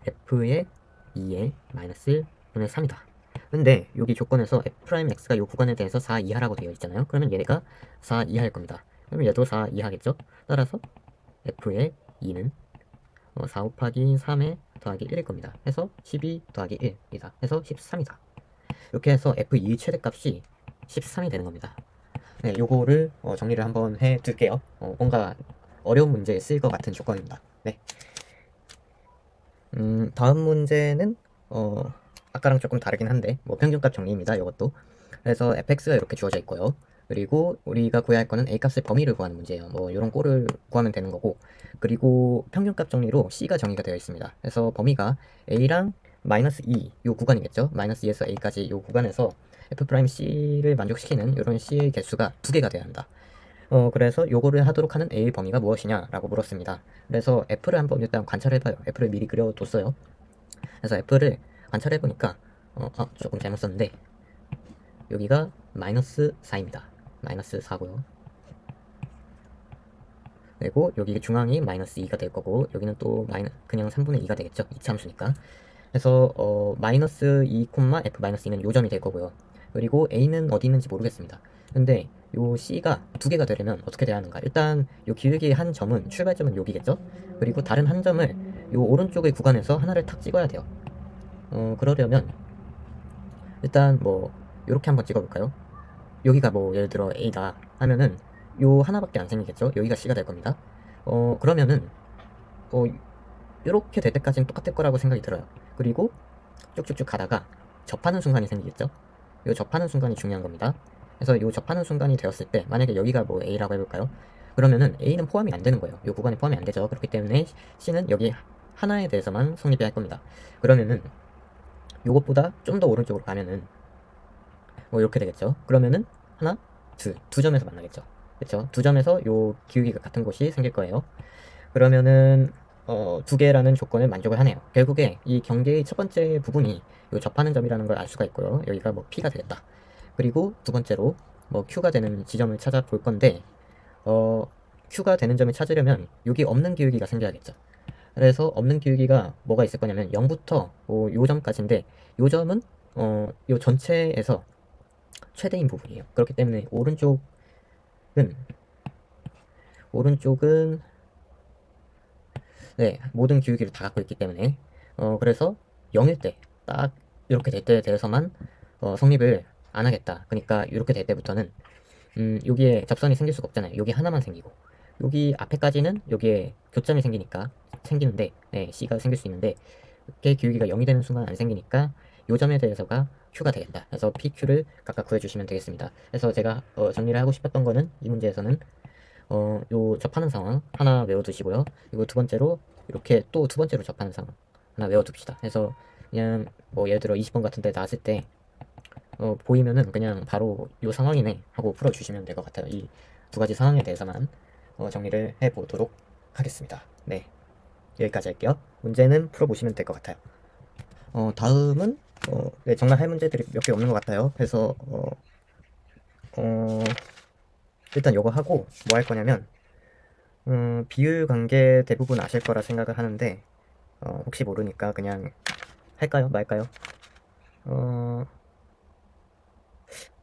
Speaker 1: F의 2의 마이너스 분의 3이다. 근데 여기 조건에서 F'X가 요 구간에 대해서 4 이하라고 되어 있잖아요. 그러면 얘가 4 이하일 겁니다. 그러면 얘도 4 이하겠죠? 따라서 F의 2는 4 곱하기 3에 더하기 1일 겁니다. 해서 12 더하기 1이다. 해서 13이다. 이렇게 해서 F2 최대값이 13이 되는 겁니다. 네, 요거를 정리를 한번 해 둘게요. 뭔가 어려운 문제에 쓰일 것 같은 조건입니다. 네. 다음 문제는 아까랑 조금 다르긴 한데 뭐 평균값 정리입니다. 이것도. 그래서 fx가 이렇게 주어져 있고요. 그리고 우리가 구해야 할 거는 a값의 범위를 구하는 문제예요. 뭐 이런 꼴을 구하면 되는 거고. 그리고 평균값 정리로 c가 정의가 되어 있습니다. 그래서 범위가 a랑 마이너스 2 요 구간이겠죠. 마이너스 2에서 a까지 요 구간에서 f'c를 만족시키는 이런 c의 개수가 2개가 돼야 한다. 그래서 요거를 하도록 하는 A의 범위가 무엇이냐라고 물었습니다. 그래서 F를 한번 일단 관찰해봐요. F를 미리 그려뒀어요. 그래서 F를 관찰해보니까 조금 잘못 썼는데 여기가 마이너스 4입니다. 마이너스 4고요. 그리고 여기 중앙이 마이너스 2가 될 거고 여기는 또 그냥 3분의 2가 되겠죠. 이차함수니까. 그래서 마이너스 2, f 마이너스 2는 요점이 될 거고요. 그리고 a는 어디 있는지 모르겠습니다. 근데 요 c가 두 개가 되려면 어떻게 돼야 하는가? 일단 요 기울기의 한 점은 출발점은 여기겠죠. 그리고 다른 한 점을 요 오른쪽의 구간에서 하나를 탁 찍어야 돼요. 그러려면 일단 뭐 요렇게 한번 찍어볼까요? 여기가 뭐 예를 들어 a다 하면은 요 하나밖에 안 생기겠죠. 여기가 c가 될 겁니다. 그러면은 요렇게 될 때까지는 똑같을 거라고 생각이 들어요. 그리고 쭉쭉쭉 가다가 접하는 순간이 생기겠죠. 요 접하는 순간이 중요한 겁니다. 그래서 요 접하는 순간이 되었을 때 만약에 여기가 뭐 a라고 해볼까요? 그러면은 a는 포함이 안 되는 거예요. 요 구간에 포함이 안 되죠. 그렇기 때문에 c는 여기 하나에 대해서만 성립이 할 겁니다. 그러면은 요것보다 좀 더 오른쪽으로 가면은 뭐 이렇게 되겠죠. 그러면은 하나, 두 점에서 만나겠죠. 그렇죠? 두 점에서 요 기울기가 같은 곳이 생길 거예요. 그러면은 두 개라는 조건을 만족을 하네요. 결국에 이 경계의 첫 번째 부분이 요 접하는 점이라는 걸 알 수가 있고요. 여기가 뭐 P가 되겠다. 그리고 두 번째로 뭐 Q가 되는 지점을 찾아볼 건데 Q가 되는 점을 찾으려면 여기 없는 기울기가 생겨야겠죠. 그래서 없는 기울기가 뭐가 있을 거냐면 0부터 요 점까지인데 요 점은 요 전체에서 최대인 부분이에요. 그렇기 때문에 오른쪽은 네, 모든 기울기를 다 갖고 있기 때문에 그래서 0일 때 딱 이렇게 될 때에 대해서만 성립을 안 하겠다. 그러니까 이렇게 될 때부터는 여기에 접선이 생길 수가 없잖아요. 여기 하나만 생기고 여기 앞에까지는 여기에 교점이 생기는데 네, C가 생길 수 있는데 이렇게 기울기가 0이 되는 순간 안 생기니까 요 점에 대해서가 Q가 되겠다. 그래서 PQ를 각각 구해주시면 되겠습니다. 그래서 제가 정리를 하고 싶었던 거는 이 문제에서는 요 접하는 상황 하나 외워두시고요. 그리고 두 번째로 이렇게 또 두 번째로 접하는 상황 하나 외워둡시다. 그래서 그냥 뭐 예를 들어 20번 같은 데 나왔을 때 보이면은 그냥 바로 요 상황이네 하고 풀어주시면 될 것 같아요. 이 두 가지 상황에 대해서만 정리를 해보도록 하겠습니다. 네, 여기까지 할게요. 문제는 풀어보시면 될 것 같아요. 다음은 네, 정말 할 문제들이 몇 개 없는 것 같아요. 그래서 일단 요거 하고 뭐 할 거냐면 비율 관계 대부분 아실 거라 생각을 하는데 혹시 모르니까 그냥 할까요? 말까요?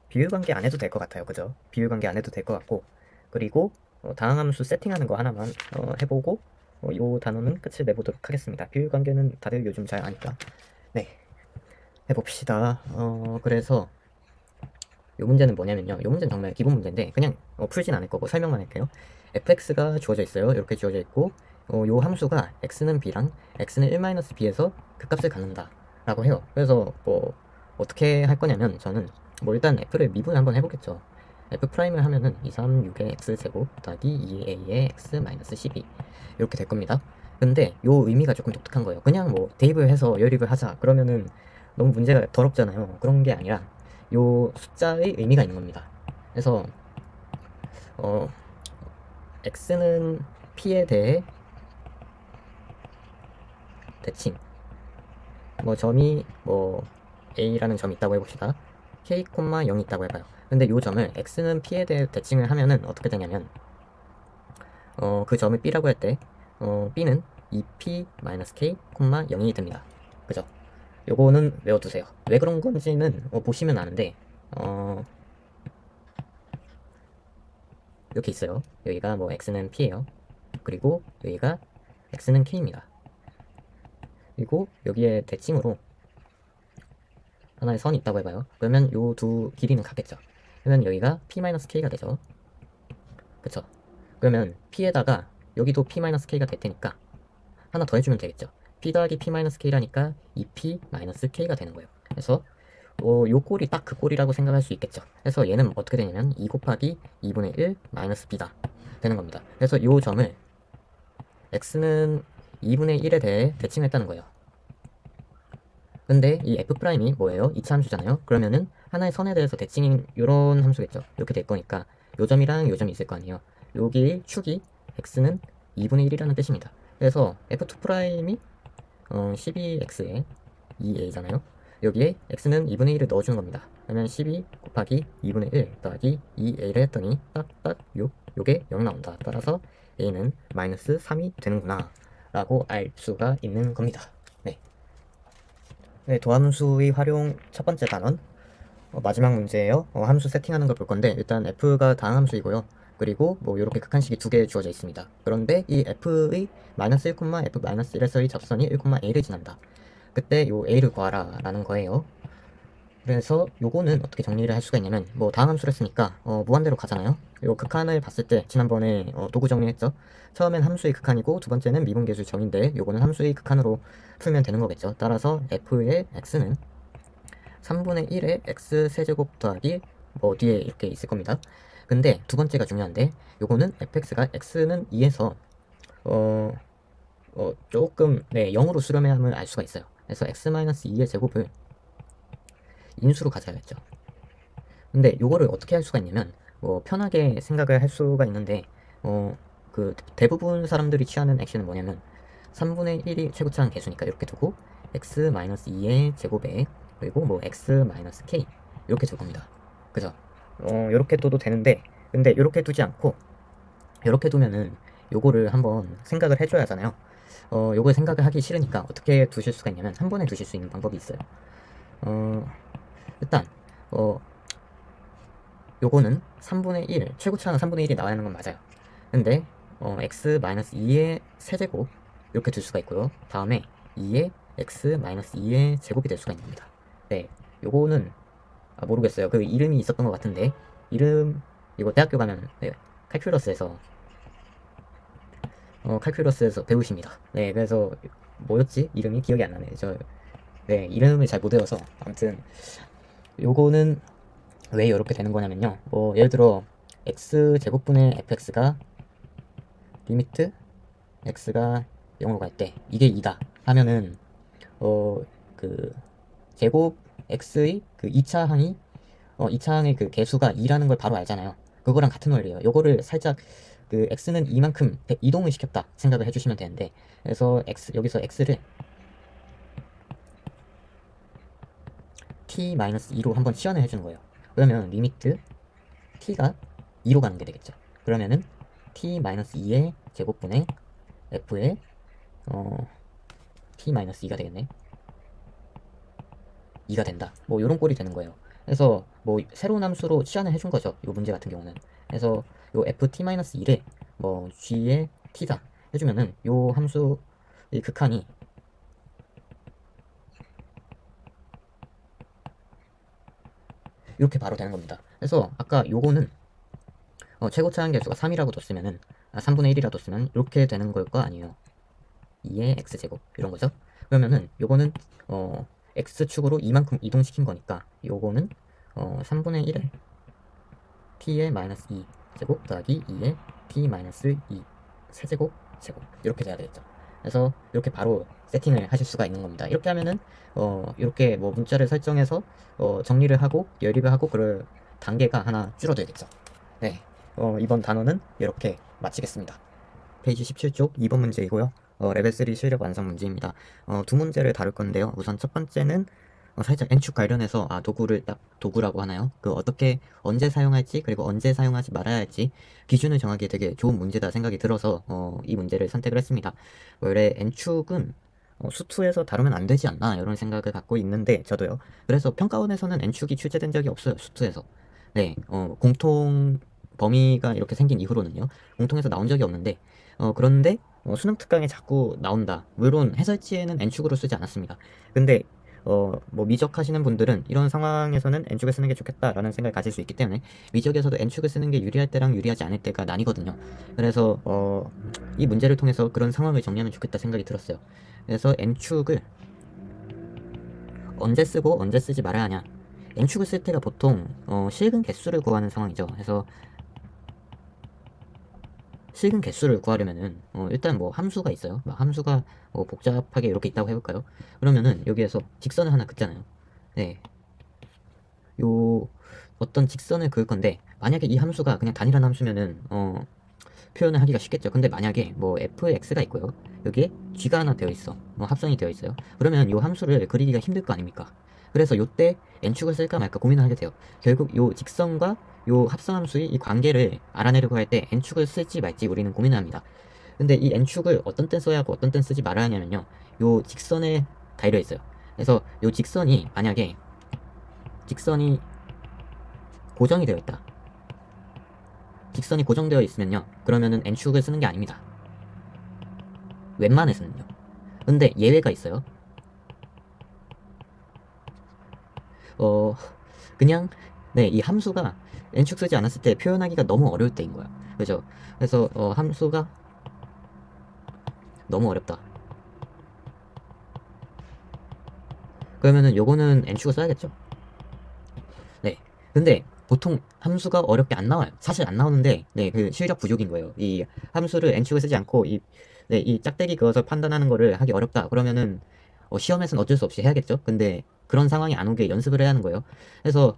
Speaker 1: 비율 관계 안 해도 될 것 같아요. 그죠? 비율 관계 안 해도 될 것 같고 그리고 다항함수 세팅하는 거 하나만 해보고 요 단어는 끝을 내보도록 하겠습니다. 비율 관계는 다들 요즘 잘 아니까 네, 해봅시다. 그래서 요 문제는 뭐냐면요. 요 문제는 정말 기본 문제인데 그냥 풀진 않을 거고 설명만 할게요. fx가 주어져 있어요. 이렇게 주어져 있고 요 함수가 x는 b랑 x는 1-b에서 그 값을 갖는다 라고 해요. 그래서 뭐 어떻게 할 거냐면 저는 뭐 일단 f를 미분을 한번 해보겠죠. f 프라임을 하면은 2, 3, 6의 x제곱 더하기 2a의 x 마이너스 12 이렇게 될 겁니다. 근데 요 의미가 조금 독특한 거예요. 그냥 뭐 대입을 해서 열입을 하자 그러면은 너무 문제가 더럽잖아요. 그런 게 아니라 요 숫자의 의미가 있는 겁니다. 그래서 x는 p에 대해 대칭 뭐 점이 뭐 a라는 점이 있다고 해봅시다. k, 0이 있다고 해봐요. 근데 요 점을 x는 p에 대해 대칭을 하면은 어떻게 되냐면 그 점을 b라고 할 때 b는 2p-k, 0이 됩니다. 그죠? 요거는 외워두세요. 왜 그런 건지는 보시면 아는데 이렇게 있어요. 여기가 뭐 x는 p예요. 그리고 여기가 x는 k입니다. 그리고 여기에 대칭으로 하나의 선이 있다고 해봐요. 그러면 요 두 길이는 같겠죠. 그러면 여기가 p-k가 되죠. 그쵸? 그러면 p에다가 여기도 p-k가 될 테니까 하나 더 해주면 되겠죠. p 더하기 p-k라니까 2p-k가 되는 거예요. 그래서 요 꼴이 딱 그 꼴이라고 생각할 수 있겠죠. 그래서 얘는 어떻게 되냐면 2 곱하기 2분의 1 마이너스 b다 되는 겁니다. 그래서 요 점을 x는 2분의 1에 대해 대칭했다는 거예요. 근데 이 f'이 뭐예요? 이차 함수잖아요. 그러면은 하나의 선에 대해서 대칭인 요런 함수겠죠. 이렇게 될 거니까 요 점이랑 요 점이 있을 거 아니에요. 여기 축이 x는 2분의 1이라는 뜻입니다. 그래서 f2'이 12x에 2a잖아요. 여기에 x는 2분의 1을 넣어주는 겁니다. 그러면 12 곱하기 2분의 1 더하기 2a를 했더니 딱딱 요게 0 나온다. 따라서 a는 마이너스 3이 되는구나 라고 알 수가 있는 겁니다. 네. 네, 도함수의 활용 첫 번째 단원 마지막 문제예요. 함수 세팅하는 걸 볼 건데 일단 f가 다항함수이고요. 그리고 뭐 이렇게 극한식이 두 개 주어져 있습니다. 그런데 이 f의 마이너스 1, f 마이너스 1에서의 접선이 1, a를 지난다. 그때 요 a를 구하라 라는 거예요. 그래서 요거는 어떻게 정리를 할 수가 있냐면 뭐 다항함수를 했으니까 무한대로 가잖아요. 요 극한을 봤을 때 지난번에 도구 정리했죠. 처음엔 함수의 극한이고 두 번째는 미분계수 정인데 요거는 함수의 극한으로 풀면 되는 거겠죠. 따라서 f의 x는 3분의 1의 x 세제곱 더하기 뭐 뒤에 이렇게 있을 겁니다. 근데 두 번째가 중요한데 요거는 fx가 x는 2에서 조금 0으로 수렴함을 알 수가 있어요. 그래서 x-2의 제곱을 인수로 가져야겠죠. 근데 요거를 어떻게 할 수가 있냐면 편하게 생각을 할 수가 있는데 그 대부분 사람들이 취하는 액션은 뭐냐면 3분의 1이 최고차항 개수니까 이렇게 두고 x-2의 제곱에 그리고 뭐 x-k 이렇게 둘 겁니다. 그죠? 이렇게 둬도 되는데 근데 이렇게 두지 않고 이렇게 두면은 요거를 한번 생각을 해줘야 하잖아요. 요걸 생각을 하기 싫으니까 어떻게 두실 수가 있냐면 한 번에 두실 수 있는 방법이 있어요. 일단 요거는 3분의 1 최고차항은 3분의 1이 나와야 하는 건 맞아요. 근데 x-2의 세제곱 이렇게 둘 수가 있고요. 다음에 2의 x-2의 제곱이 될 수가 있는 겁니다. 네, 요거는 모르겠어요. 그 이름이 있었던 것 같은데 이름 이거 대학교 가면 칼큘러스에서 배우십니다. 네, 그래서 뭐였지? 이름이 기억이 안 나네. 네, 이름을 잘 못 외워서 아무튼 요거는 왜 이렇게 되는 거냐면요. 예를 들어 x 제곱분의 fx가 리미트 x가 0으로 갈 때 이게 2다 하면은 그 제곱 x의 그 2차 항이 2차 항의 그 개수가 2라는 걸 바로 알잖아요. 그거랑 같은 원리예요. 요거를 살짝 그 x는 이만큼 이동을 시켰다 생각을 해주시면 되는데 그래서 여기서 x를 t-2로 한번 치환을 해주는 거예요. 그러면 리미트 t가 2로 가는 게 되겠죠. 그러면은 t-2의 제곱분의 f의 t-2가 되겠네. 2가 된다. 뭐 요런 꼴이 되는 거예요. 그래서 뭐 새로운 함수로 치환을 해준 거죠. 요 문제 같은 경우는. 그래서 요 ft-1을 뭐 g의 t다 해주면은 요 함수의 극한이 이렇게 바로 되는 겁니다. 그래서 아까 요거는 최고차항 개수가 3이라고 뒀으면은 3분의 1이라고 뒀으면 이렇게 되는 걸 거 아니에요. 2의 x제곱 이런 거죠. 그러면은 요거는 x축으로 이만큼 이동시킨 거니까 요거는 3분의 1의 t의 마이너스 2 제곱 더하기 2의 t 마이너스 2 세제곱 제곱 이렇게 돼야 되겠죠. 그래서 이렇게 바로 세팅을 하실 수가 있는 겁니다. 이렇게 하면은 이렇게 뭐 문자를 설정해서 정리를 하고 열입을 하고 그럴 단계가 하나 줄어들겠죠. 네, 이번 단어는 이렇게 마치겠습니다. 페이지 17쪽 2번 문제이고요. 레벨 3 실력 완성 문제입니다. 두 문제를 다룰 건데요. 우선 첫 번째는 살짝 N축 관련해서 도구라고 하나요? 어떻게 언제 사용할지 그리고 언제 사용하지 말아야 할지 기준을 정하기 되게 좋은 문제다 생각이 들어서 이 문제를 선택을 했습니다. 원래 N축은 수투에서 다루면 안 되지 않나 이런 생각을 갖고 있는데 저도요. 그래서 평가원에서는 N축이 출제된 적이 없어요. 수투에서. 네, 공통 범위가 이렇게 생긴 이후로는요. 공통에서 나온 적이 없는데 그런데 수능 특강에 자꾸 나온다. 물론 해설지에는 N축으로 쓰지 않았습니다. 근데 뭐 미적하시는 분들은 이런 상황에서는 N축을 쓰는 게 좋겠다라는 생각을 가질 수 있기 때문에 미적에서도 N축을 쓰는 게 유리할 때랑 유리하지 않을 때가 나뉘거든요. 그래서 이 문제를 통해서 그런 상황을 정리하면 좋겠다 생각이 들었어요. 그래서 N축을 언제 쓰고 언제 쓰지 말아야 하냐. N축을 쓸 때가 보통 실근 개수를 구하는 상황이죠. 그래서 실근 개수를 구하려면은 일단 뭐 함수가 있어요. 함수가 복잡하게 이렇게 있다고 해볼까요? 그러면은 여기에서 직선을 하나 긋잖아요. 네, 요 어떤 직선을 그을 건데 만약에 이 함수가 그냥 단일한 함수면은 표현을 하기가 쉽겠죠. 근데 만약에 뭐 fx가 있고요. 여기에 g가 하나 되어 있어. 합성이 되어 있어요. 그러면 요 함수를 그리기가 힘들 거 아닙니까? 그래서 요때 n축을 쓸까 말까 고민을 하게 돼요. 결국 요 직선과 요 합성함수의 이 관계를 알아내려고 할 때 n축을 쓸지 말지 우리는 고민을 합니다. 근데 이 n축을 어떤 땐 써야 하고 어떤 땐 쓰지 말아야 하냐면요, 요 직선에 달려 있어요. 그래서 요 직선이 만약에 직선이 고정이 되어 있다, 직선이 고정되어 있으면요, 그러면은 n축을 쓰는 게 아닙니다. 웬만해서는요. 근데 예외가 있어요. 어 그냥, 네, 이 함수가 n축 쓰지 않았을 때 표현하기가 너무 어려울 때인 거야. 그죠? 그래서 함수가 너무 어렵다, 그러면은 요거는 n축을 써야겠죠. 네. 근데 보통 함수가 어렵게 안 나와요. 사실 안 나오는데, 네, 그 실력 부족인 거예요. 이 함수를 n축을 쓰지 않고 네, 이 짝대기 그어서 판단하는 거를 하기 어렵다, 그러면은 시험에서는 어쩔 수 없이 해야겠죠. 근데 그런 상황이 안 오게 연습을 해야 하는 거예요. 그래서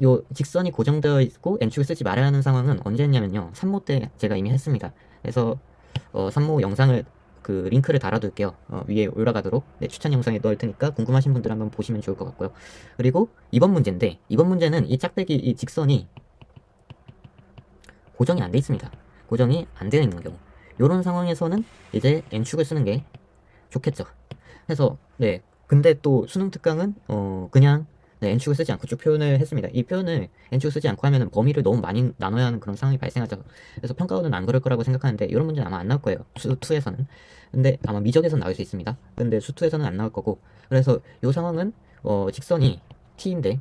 Speaker 1: 요 직선이 고정되어 있고 n축을 쓰지 말아야 하는 상황은 언제 했냐면요, 3모 때 제가 이미 했습니다. 그래서 3모 영상을, 그 링크를 달아둘게요. 위에 올라가도록, 네, 추천 영상에 넣을 테니까 궁금하신 분들 한번 보시면 좋을 것 같고요. 그리고 이번 문제인데, 이번 문제는 이 짝대기 이 직선이 고정이 안 돼 있습니다. 고정이 안 되어 있는 경우, 요런 상황에서는 이제 n축을 쓰는 게 좋겠죠. 해서, 네, 근데 또 수능 특강은 그냥, 네, n축을 쓰지 않고 쭉 표현을 했습니다. 이 표현을 n축을 쓰지 않고 하면은 범위를 너무 많이 나눠야 하는 그런 상황이 발생하죠. 그래서 평가원은 안 그럴 거라고 생각하는데, 이런 문제는 아마 안 나올 거예요, 수2에서는. 근데 아마 미적에서는 나올 수 있습니다. 근데 수2에서는 안 나올 거고, 그래서 이 상황은 직선이 t인데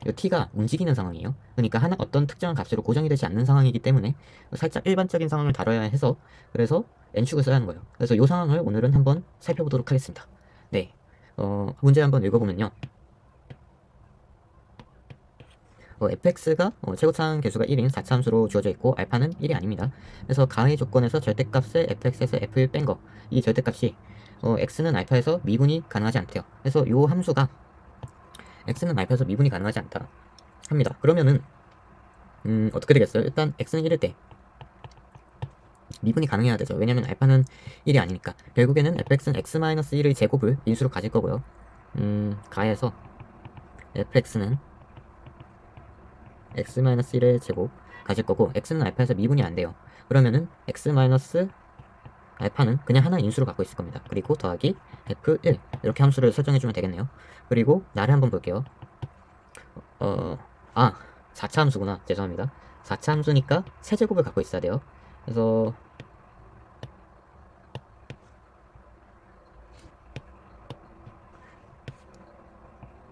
Speaker 1: 이 t가 움직이는 상황이에요. 그러니까 하나 어떤 특정한 값으로 고정이 되지 않는 상황이기 때문에 살짝 일반적인 상황을 다뤄야 해서, 그래서 n축을 써야 하는 거예요. 그래서 이 상황을 오늘은 한번 살펴보도록 하겠습니다. 네, 문제 한번 읽어보면요, fx가 최고차항 개수가 1인 4차함수로 주어져 있고 알파는 1이 아닙니다. 그래서 가의 조건에서 절대값을 fx에서 f1 뺀 거, 이 절대값이 x는 알파에서 미분이 가능하지 않대요. 그래서 이 함수가 x는 알파에서 미분이 가능하지 않다 합니다. 그러면은 어떻게 되겠어요? 일단 x는 1일 때 미분이 가능해야 되죠. 왜냐면 알파는 1이 아니니까. 결국에는 fx는 x-1의 제곱을 인수로 가질 거고요. 가에서 fx는 x-1의 제곱 가질 거고, x는 알파에서 미분이 안 돼요. 그러면은 x-알파는 그냥 하나 인수로 갖고 있을 겁니다. 그리고 더하기 f1, 이렇게 함수를 설정해주면 되겠네요. 그리고 나를 한번 볼게요. 어, 4차 함수구나. 죄송합니다. 4차 함수니까 세제곱을 갖고 있어야 돼요. 그래서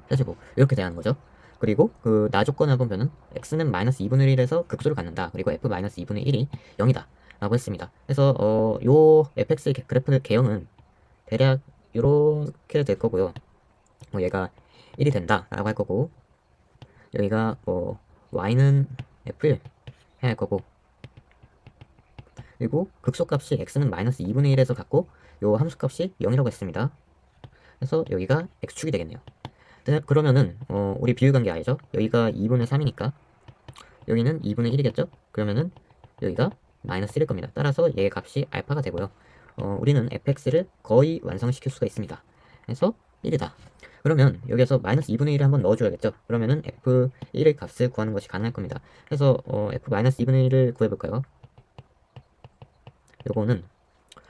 Speaker 1: 세제곱 이렇게 돼야 하는 거죠. 그리고 그 나 조건을 한번 보면 x는 마이너스 2분의 1에서 극수를 갖는다. 그리고 f 마이너스 2분의 1이 0이다 라고 했습니다. 그래서 요 fx 그래프 개형은 대략 이렇게 될 거고요. 얘가 1이 된다 라고 할 거고, 여기가 y는 f를 해야 할 거고, 그리고 극소값이 x는 마이너스 2분의 1에서 갖고 요 함수값이 0이라고 했습니다. 그래서 여기가 x축이 되겠네요. 네, 그러면은 우리 비율관계 알죠? 여기가 2분의 3이니까 여기는 2분의 1이겠죠? 그러면은 여기가 마이너스 1일 겁니다. 따라서 얘의 값이 알파가 되고요. 우리는 fx를 거의 완성시킬 수가 있습니다. 그래서 1이다. 그러면 여기서 마이너스 2분의 1을 한번 넣어줘야겠죠? 그러면은 f1의 값을 구하는 것이 가능할 겁니다. 그래서 f 마이너스 2분의 1을 구해볼까요? 요거는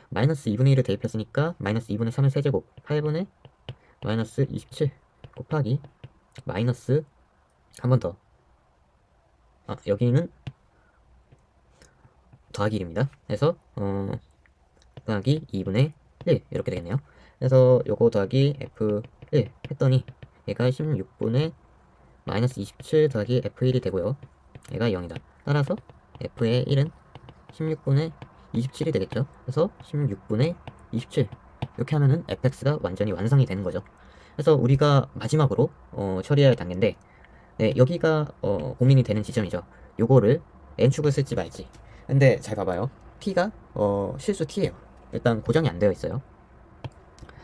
Speaker 1: 마이너스 2분의 1을 대입했으니까 마이너스 2분의 3의 세제곱 8분의 마이너스 27 곱하기 마이너스 한 번 더, 여기는 더하기 1입니다. 그래서 더하기 2분의 1 이렇게 되겠네요. 그래서 요거 더하기 f1 했더니 얘가 16분의 마이너스 27 더하기 f1이 되고요. 얘가 0이다. 따라서 f의 1은 16분의 27이 되겠죠. 그래서 16분의 27 이렇게 하면은 fx가 완전히 완성이 되는 거죠. 그래서 우리가 마지막으로 처리해야 할 단계인데, 네, 여기가 고민이 되는 지점이죠. 요거를 n축을 쓸지 말지. 근데 잘 봐봐요. t가 실수 t예요. 일단 고정이 안 되어 있어요.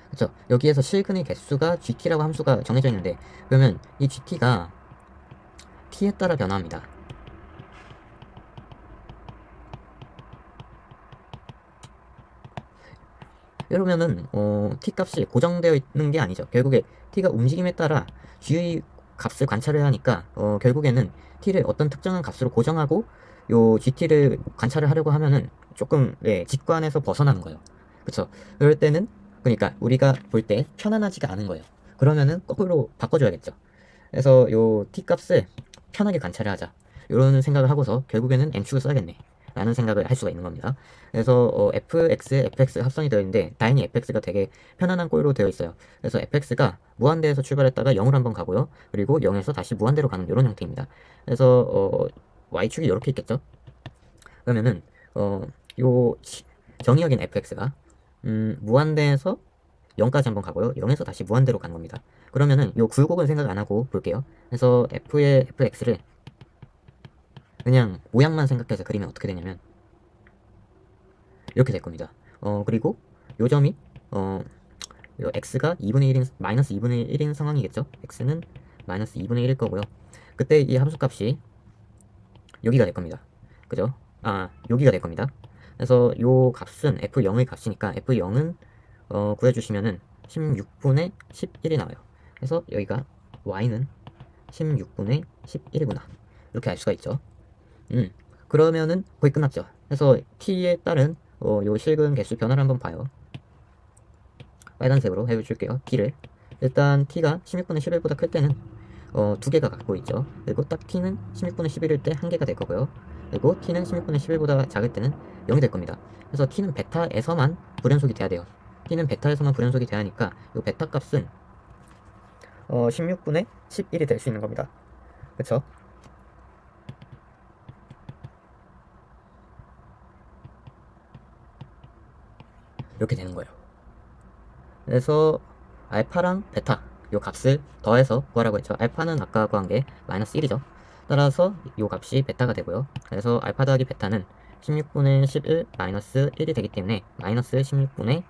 Speaker 1: 그쵸? 여기에서 실근의 개수가 gt라고 함수가 정해져 있는데, 그러면 이 gt가 t에 따라 변화합니다. 이러면은 t 값이 고정되어 있는 게 아니죠. 결국에 t가 움직임에 따라 g의 값을 관찰해야 하니까 결국에는 t를 어떤 특정한 값으로 고정하고 요 gt를 관찰을 하려고 하면은 조금 직관에서 벗어나는 거예요. 그쵸? 그럴 때는 그러니까 우리가 볼 때 편안하지가 않은 거예요. 그러면은 거꾸로 바꿔줘야겠죠. 그래서 요 t 값을 편하게 관찰을 하자. 이런 생각을 하고서 결국에는 n축을 써야겠네. 라는 생각을 할 수가 있는 겁니다. 그래서 fx에 fx 합성이 되어 있는데 다행히 fx가 되게 편안한 꼴로 되어 있어요. 그래서 fx가 무한대에서 출발했다가 0으로 한번 가고요. 그리고 0에서 다시 무한대로 가는 이런 형태입니다. 그래서 y축이 이렇게 있겠죠. 그러면은 요 정의역인 fx가 무한대에서 0까지 한번 가고요. 0에서 다시 무한대로 가는 겁니다. 그러면은 요 굴곡은 생각 안 하고 볼게요. 그래서 f의 fx를 그냥 모양만 생각해서 그리면 어떻게 되냐면 이렇게 될 겁니다. 그리고 요 점이 요 x가 2분의 1인 마이너스 2분의 1인 상황이겠죠. x는 마이너스 2분의 1일 거고요. 그때 이 함수값이 여기가 될 겁니다. 그죠? 여기가 될 겁니다. 그래서 요 값은 f0의 값이니까 f0은 구해주시면은 16분의 11이 나와요. 그래서 여기가 y는 16분의 11이구나. 이렇게 알 수가 있죠. 그러면은 거의 끝났죠. 그래서 t에 따른 요 실근 개수 변화를 한번 봐요. 빨간색으로 해줄게요. t를 일단 t가 16분의 11보다 클 때는 두 개가 갖고 있죠. 그리고 딱 t는 16분의 11일 때 한 개가 될 거고요. 그리고 t는 16분의 11보다 작을 때는 0이 될 겁니다. 그래서 t는 베타에서만 불연속이 돼야 돼요. t는 베타에서만 불연속이 돼야 하니까 이 베타 값은 16분의 11이 될 수 있는 겁니다. 그쵸? 이렇게 되는 거예요. 그래서 알파랑 베타 요 값을 더해서 구하라고 했죠. 알파는 아까 구한 게 마이너스 1이죠. 따라서 요 값이 베타가 되고요. 그래서 알파 더하기 베타는 16분의 11 마이너스 1이 되기 때문에 마이너스 16분의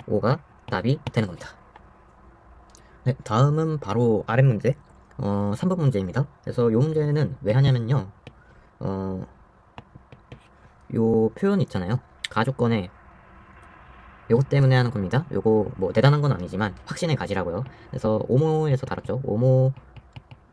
Speaker 1: 5가 답이 되는 겁니다. 네, 다음은 바로 아랫 문제 3번 문제입니다. 그래서 요 문제는 왜 하냐면요. 요 표현 있잖아요. 가조건에 요것 때문에 하는 겁니다. 요거 뭐 대단한 건 아니지만 확신을 가지라고요. 그래서 오모에서 다뤘죠. 오모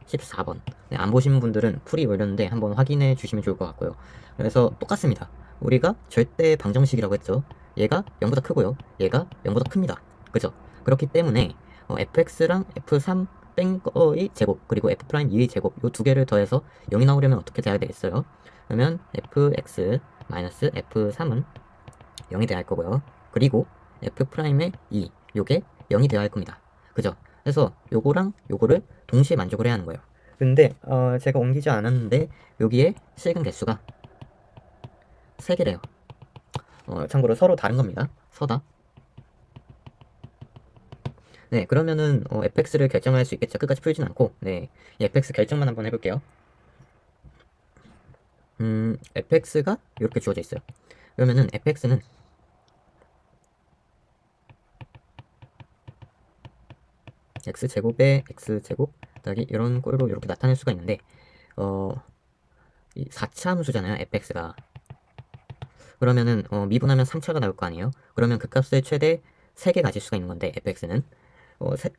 Speaker 1: 14번. 네, 안 보신 분들은 풀이 올렸는데 한번 확인해 주시면 좋을 것 같고요. 그래서 똑같습니다. 우리가 절대 방정식이라고 했죠. 얘가 0보다 크고요. 얘가 0보다 큽니다. 그죠? 그렇기 때문에 fx랑 f3 뺀 거의 제곱 그리고 f'2의 제곱 요 두 개를 더해서 0이 나오려면 어떻게 돼야 되겠어요? 그러면 fx 마이너스 f3은 0이 돼야 할 거고요. 그리고 f'의 2 요게 0이 돼야 할 겁니다. 그죠? 그래서 요거랑 요거를 동시에 만족을 해야 하는 거예요. 근데 제가 옮기지 않았는데 여기에 실근 개수가 3개래요. 참고로 서로 다른 겁니다. 서다. 네, 그러면은 fx를 결정할 수 있겠죠. 끝까지 풀진 않고. 네, 이 fx 결정만 한번 해볼게요. fx가 이렇게 주어져 있어요. 그러면은 fx는 x제곱에 x제곱 더하기 이런 꼴로 이렇게 나타낼 수가 있는데 이 4차 함수잖아요, fx가. 그러면은 미분하면 3차가 나올 거 아니에요? 그러면 그 값을 최대 3개 가질 수가 있는 건데 fx는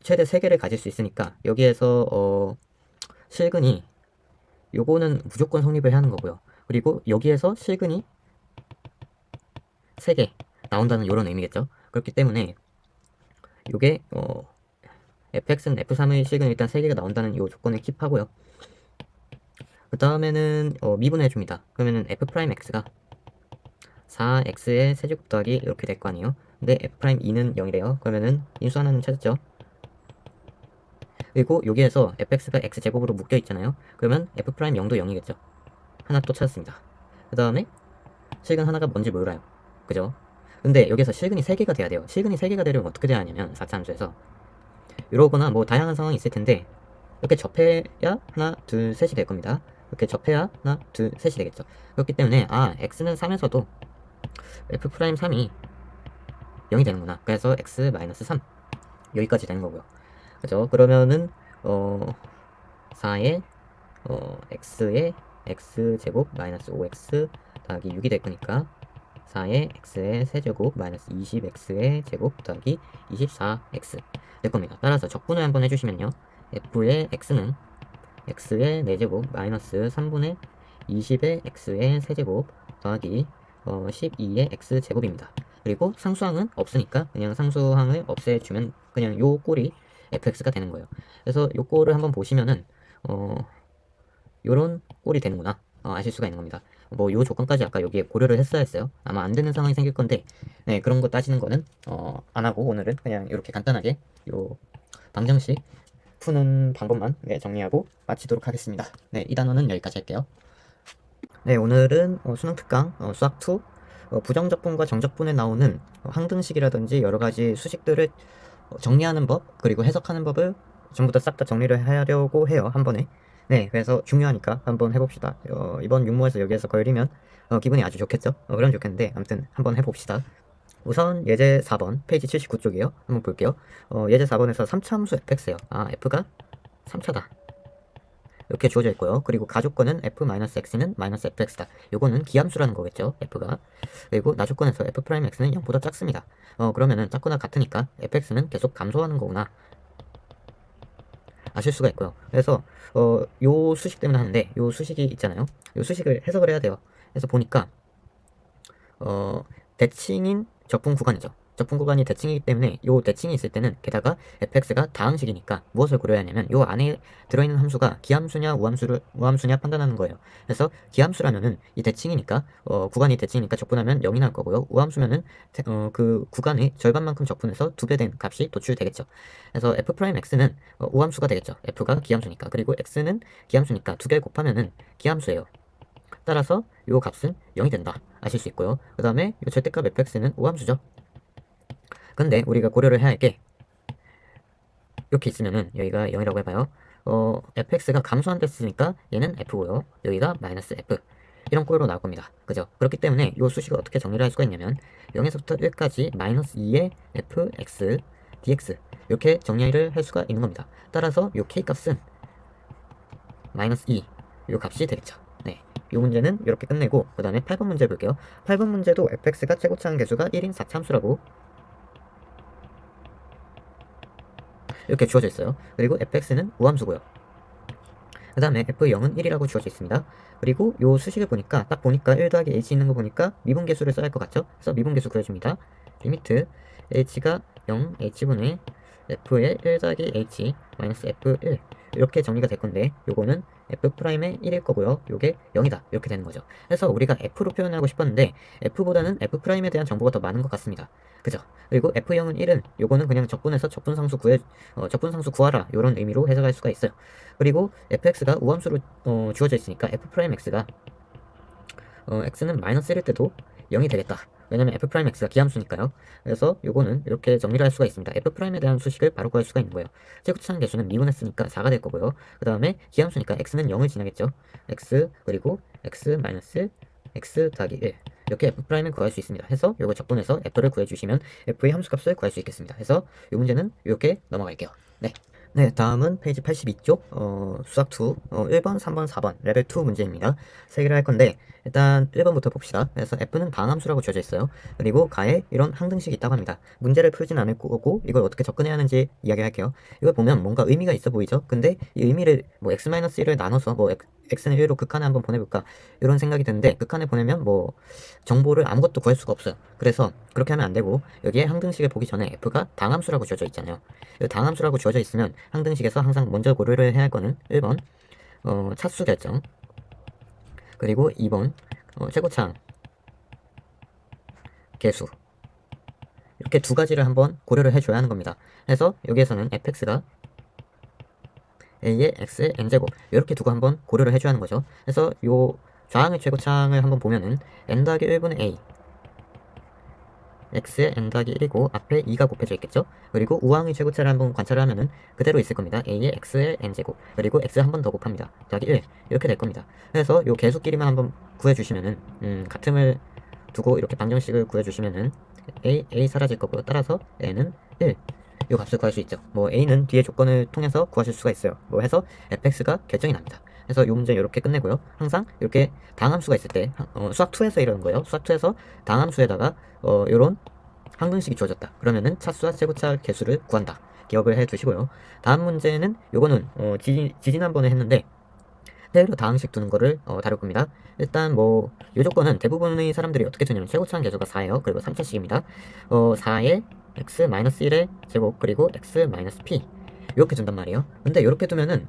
Speaker 1: 최대 3개를 가질 수 있으니까 여기에서 실근이 요거는 무조건 성립을 하는 거고요. 그리고 여기에서 실근이 3개 나온다는 이런 의미겠죠. 그렇기 때문에 요게 fx는 f3의 실근이 일단 3개가 나온다는 이 조건을 킵하고요. 그 다음에는 미분해 줍니다. 그러면은 f'x가 4x의 세제곱 더하기 이렇게 될 거 아니에요. 근데 f'2는 0이래요. 그러면은 인수 하나는 찾았죠. 그리고 여기에서 fx가 x제곱으로 묶여 있잖아요. 그러면 f'0도 0이겠죠. 하나 또 찾았습니다. 그 다음에 실근 하나가 뭔지 몰라요. 그죠? 근데 여기서 실근이 3개가 돼야 돼요. 실근이 3개가 되려면 어떻게 돼야 하냐면 4차 함수에서 이러거나 뭐 다양한 상황이 있을 텐데 이렇게 접해야 하나, 둘, 셋이 될 겁니다. 이렇게 접해야 하나, 둘, 셋이 되겠죠. 그렇기 때문에 x는 3에서도 f'3이 0이 되는구나. 그래서 x-3 여기까지 되는 거고요. 그죠? 그러면은 4의 x의 x제곱 마이너스 5x 더하기 6이 될 거니까 4의 x의 세제곱 마이너스 20x의 제곱 더하기 24x 될 겁니다. 따라서 적분을 한번 해주시면요. f의 x는 x의 4제곱 마이너스 3분의 20의 x의 세제곱 더하기 12의 x제곱입니다. 그리고 상수항은 없으니까 그냥 상수항을 없애주면 그냥 요 꼴이 fx가 되는 거예요. 그래서 요 꼴을 한번 보시면은 요런 꼴이 되는구나 아실 수가 있는 겁니다. 뭐 요 조건까지 아까 여기에 고려를 했어야 했어요. 아마 안 되는 상황이 생길 건데 네, 그런 거 따지는 거는 안 하고 오늘은 그냥 이렇게 간단하게 요 방정식 푸는 방법만 정리하고 마치도록 하겠습니다. 네, 이 단원은 여기까지 할게요. 네, 오늘은 수능 특강 수학 2 부정적분과 정적분에 나오는 항등식이라든지 여러 가지 수식들을 정리하는 법 그리고 해석하는 법을 전부 다 싹 다 정리를 하려고 해요, 한 번에. 네, 그래서 중요하니까 한번 해봅시다. 이번 육모에서 여기에서 걸리면 기분이 아주 좋겠죠? 그럼 좋겠는데 아무튼 한번 해봅시다. 우선 예제 4번 페이지 79쪽이에요. 한번 볼게요. 예제 4번에서 3차 함수 fx예요. f가 3차다. 이렇게 주어져 있고요. 그리고 가조건은 f-x는 -fx다. 요거는 기함수라는 거겠죠, f가. 그리고 나조건에서 f'x는 0보다 작습니다. 그러면은 작거나 같으니까 fx는 계속 감소하는 거구나 아실 수가 있고요. 그래서 요 수식 때문에 하는데 요 수식이 있잖아요. 요 수식을 해석을 해야 돼요. 그래서 보니까 대칭인 적분 구간이죠. 적분 구간이 대칭이기 때문에 요 대칭이 있을 때는 게다가 fx가 다항식이니까 무엇을 고려해야 하냐면 요 안에 들어있는 함수가 기함수냐 우함수냐 판단하는 거예요. 그래서 기함수라면은 이 대칭이니까 구간이 대칭이니까 적분하면 0이 나올 거고요. 우함수면은 그 구간의 절반만큼 적분해서 2배 된 값이 도출되겠죠. 그래서 f'x는 우함수가 되겠죠. f가 기함수니까. 그리고 x는 기함수니까 2개 곱하면은 기함수예요. 따라서 요 값은 0이 된다 아실 수 있고요. 그 다음에 요 절대값 fx는 우함수죠. 근데 우리가 고려를 해야 할 게 이렇게 있으면은 여기가 0이라고 해봐요. fx가 감소한다 했으니까 얘는 f고요. 여기가 -f 이런 꼴로 나올 겁니다. 그죠? 그렇기 때문에 요 수식을 어떻게 정리를 할 수가 있냐면 0에서부터 1까지 -2의 fx dx 이렇게 정리를 할 수가 있는 겁니다. 따라서 요 k 값은 -2 요 값이 되겠죠. 네, 이 문제는 이렇게 끝내고 그 다음에 8번 문제 볼게요. 8번 문제도 fx가 최고차항 계수가 1인 4차함수라고 이렇게 주어져 있어요. 그리고 fx는 우함수고요. 그 다음에 f0은 1이라고 주어져 있습니다. 그리고 요 수식을 보니까 딱 보니까 1 더하기 h 있는 거 보니까 미분계수를 써야 할 것 같죠? 그래서 미분계수 구해줍니다. 리미트 h가 0 h분의 f의 1 더하기 h 마이너스 f1 이렇게 정리가 될 건데 요거는 f'의 1일 거고요. 요게 0이다 이렇게 되는 거죠. 그래서 우리가 f로 표현하고 싶었는데 f보다는 f'에 대한 정보가 더 많은 것 같습니다. 그죠? 그리고 f0은 1은 요거는 그냥 적분해서 적분상수 구하라 요런 의미로 해석할 수가 있어요. 그리고 fx가 우함수로 주어져 있으니까 f'x가 x는 -1일 때도 0이 되겠다. 왜냐면 f'x가 기함수니까요. 그래서 요거는 이렇게 정리를 할 수가 있습니다. f'에 대한 수식을 바로 구할 수가 있는 거예요. 최고차항 계수는 미분했으니까 4가 될 거고요. 그 다음에 기함수니까 x는 0을 지나겠죠. x 그리고 x x 더하기 1 이렇게 f'을 구할 수 있습니다. 해서 요거 적분해서 f를 구해주시면 f의 함수값을 구할 수 있겠습니다. 해서 이 문제는 이렇게 넘어갈게요. 네. 네, 다음은 페이지 82쪽 수학 2 1번, 3번, 4번 레벨 2 문제입니다. 세 개를 할 건데 일단 1번부터 봅시다. 그래서 f는 방함수라고 주어져 있어요. 그리고 가에 이런 항등식이 있다고 합니다. 문제를 풀진 않을 거고 이걸 어떻게 접근해야 하는지 이야기할게요. 이걸 보면 뭔가 의미가 있어 보이죠? 근데 이 의미를 뭐 x-1을 나눠서 뭐 x는 1로 극한에 한번 보내볼까 이런 생각이 드는데 극한에 보내면 뭐 정보를 아무것도 구할 수가 없어요. 그래서 그렇게 하면 안 되고 여기에 항등식을 보기 전에 f가 방함수라고 주어져 있잖아요. 당함수라고 주어져 있으면 항등식에서 항상 먼저 고려를 해야 할 거는 1번 차수 결정 그리고 2번 최고차항 계수 이렇게 두 가지를 한번 고려를 해줘야 하는 겁니다. 그래서 여기에서는 fx가 a의 x의 n제곱 이렇게 두고 한번 고려를 해줘야 하는 거죠. 그래서 요 좌항의 최고차항을 한번 보면은 n 더하기 1분의 a x의 n 더하기 1이고 앞에 2가 곱해져 있겠죠. 그리고 우항의 최고차를 한번 관찰을 하면은 그대로 있을 겁니다. a의 x의 n제곱 그리고 x 한 번 더 곱합니다. 더하기 1 이렇게 될 겁니다. 그래서 요 계수끼리만 한번 구해주시면은 같음을 두고 이렇게 방정식을 구해주시면은 a 사라질 거고요. 따라서 n은 1 요 값을 구할 수 있죠. 뭐 a는 뒤에 조건을 통해서 구하실 수가 있어요. 뭐 해서 fx가 결정이 납니다. 그래서 이 문제 이렇게 끝내고요. 항상 이렇게 당함수가 있을 때 수학 2에서 이러는 거예요. 수학 2에서 당함수에다가 요런 항등식이 주어졌다. 그러면은 차수와 최고차 계수를 구한다. 기억을 해 두시고요. 다음 문제는 요거는 지지난번에 했는데 테일러 다항식 두는 거를 다룰 겁니다. 일단 뭐 요 조건은 대부분의 사람들이 어떻게 두냐면 최고차항 계수가 4예요. 그리고 3차식입니다. 4의 x-1의 제곱 그리고 x-p 이렇게 둔단 말이에요. 근데 이렇게 두면은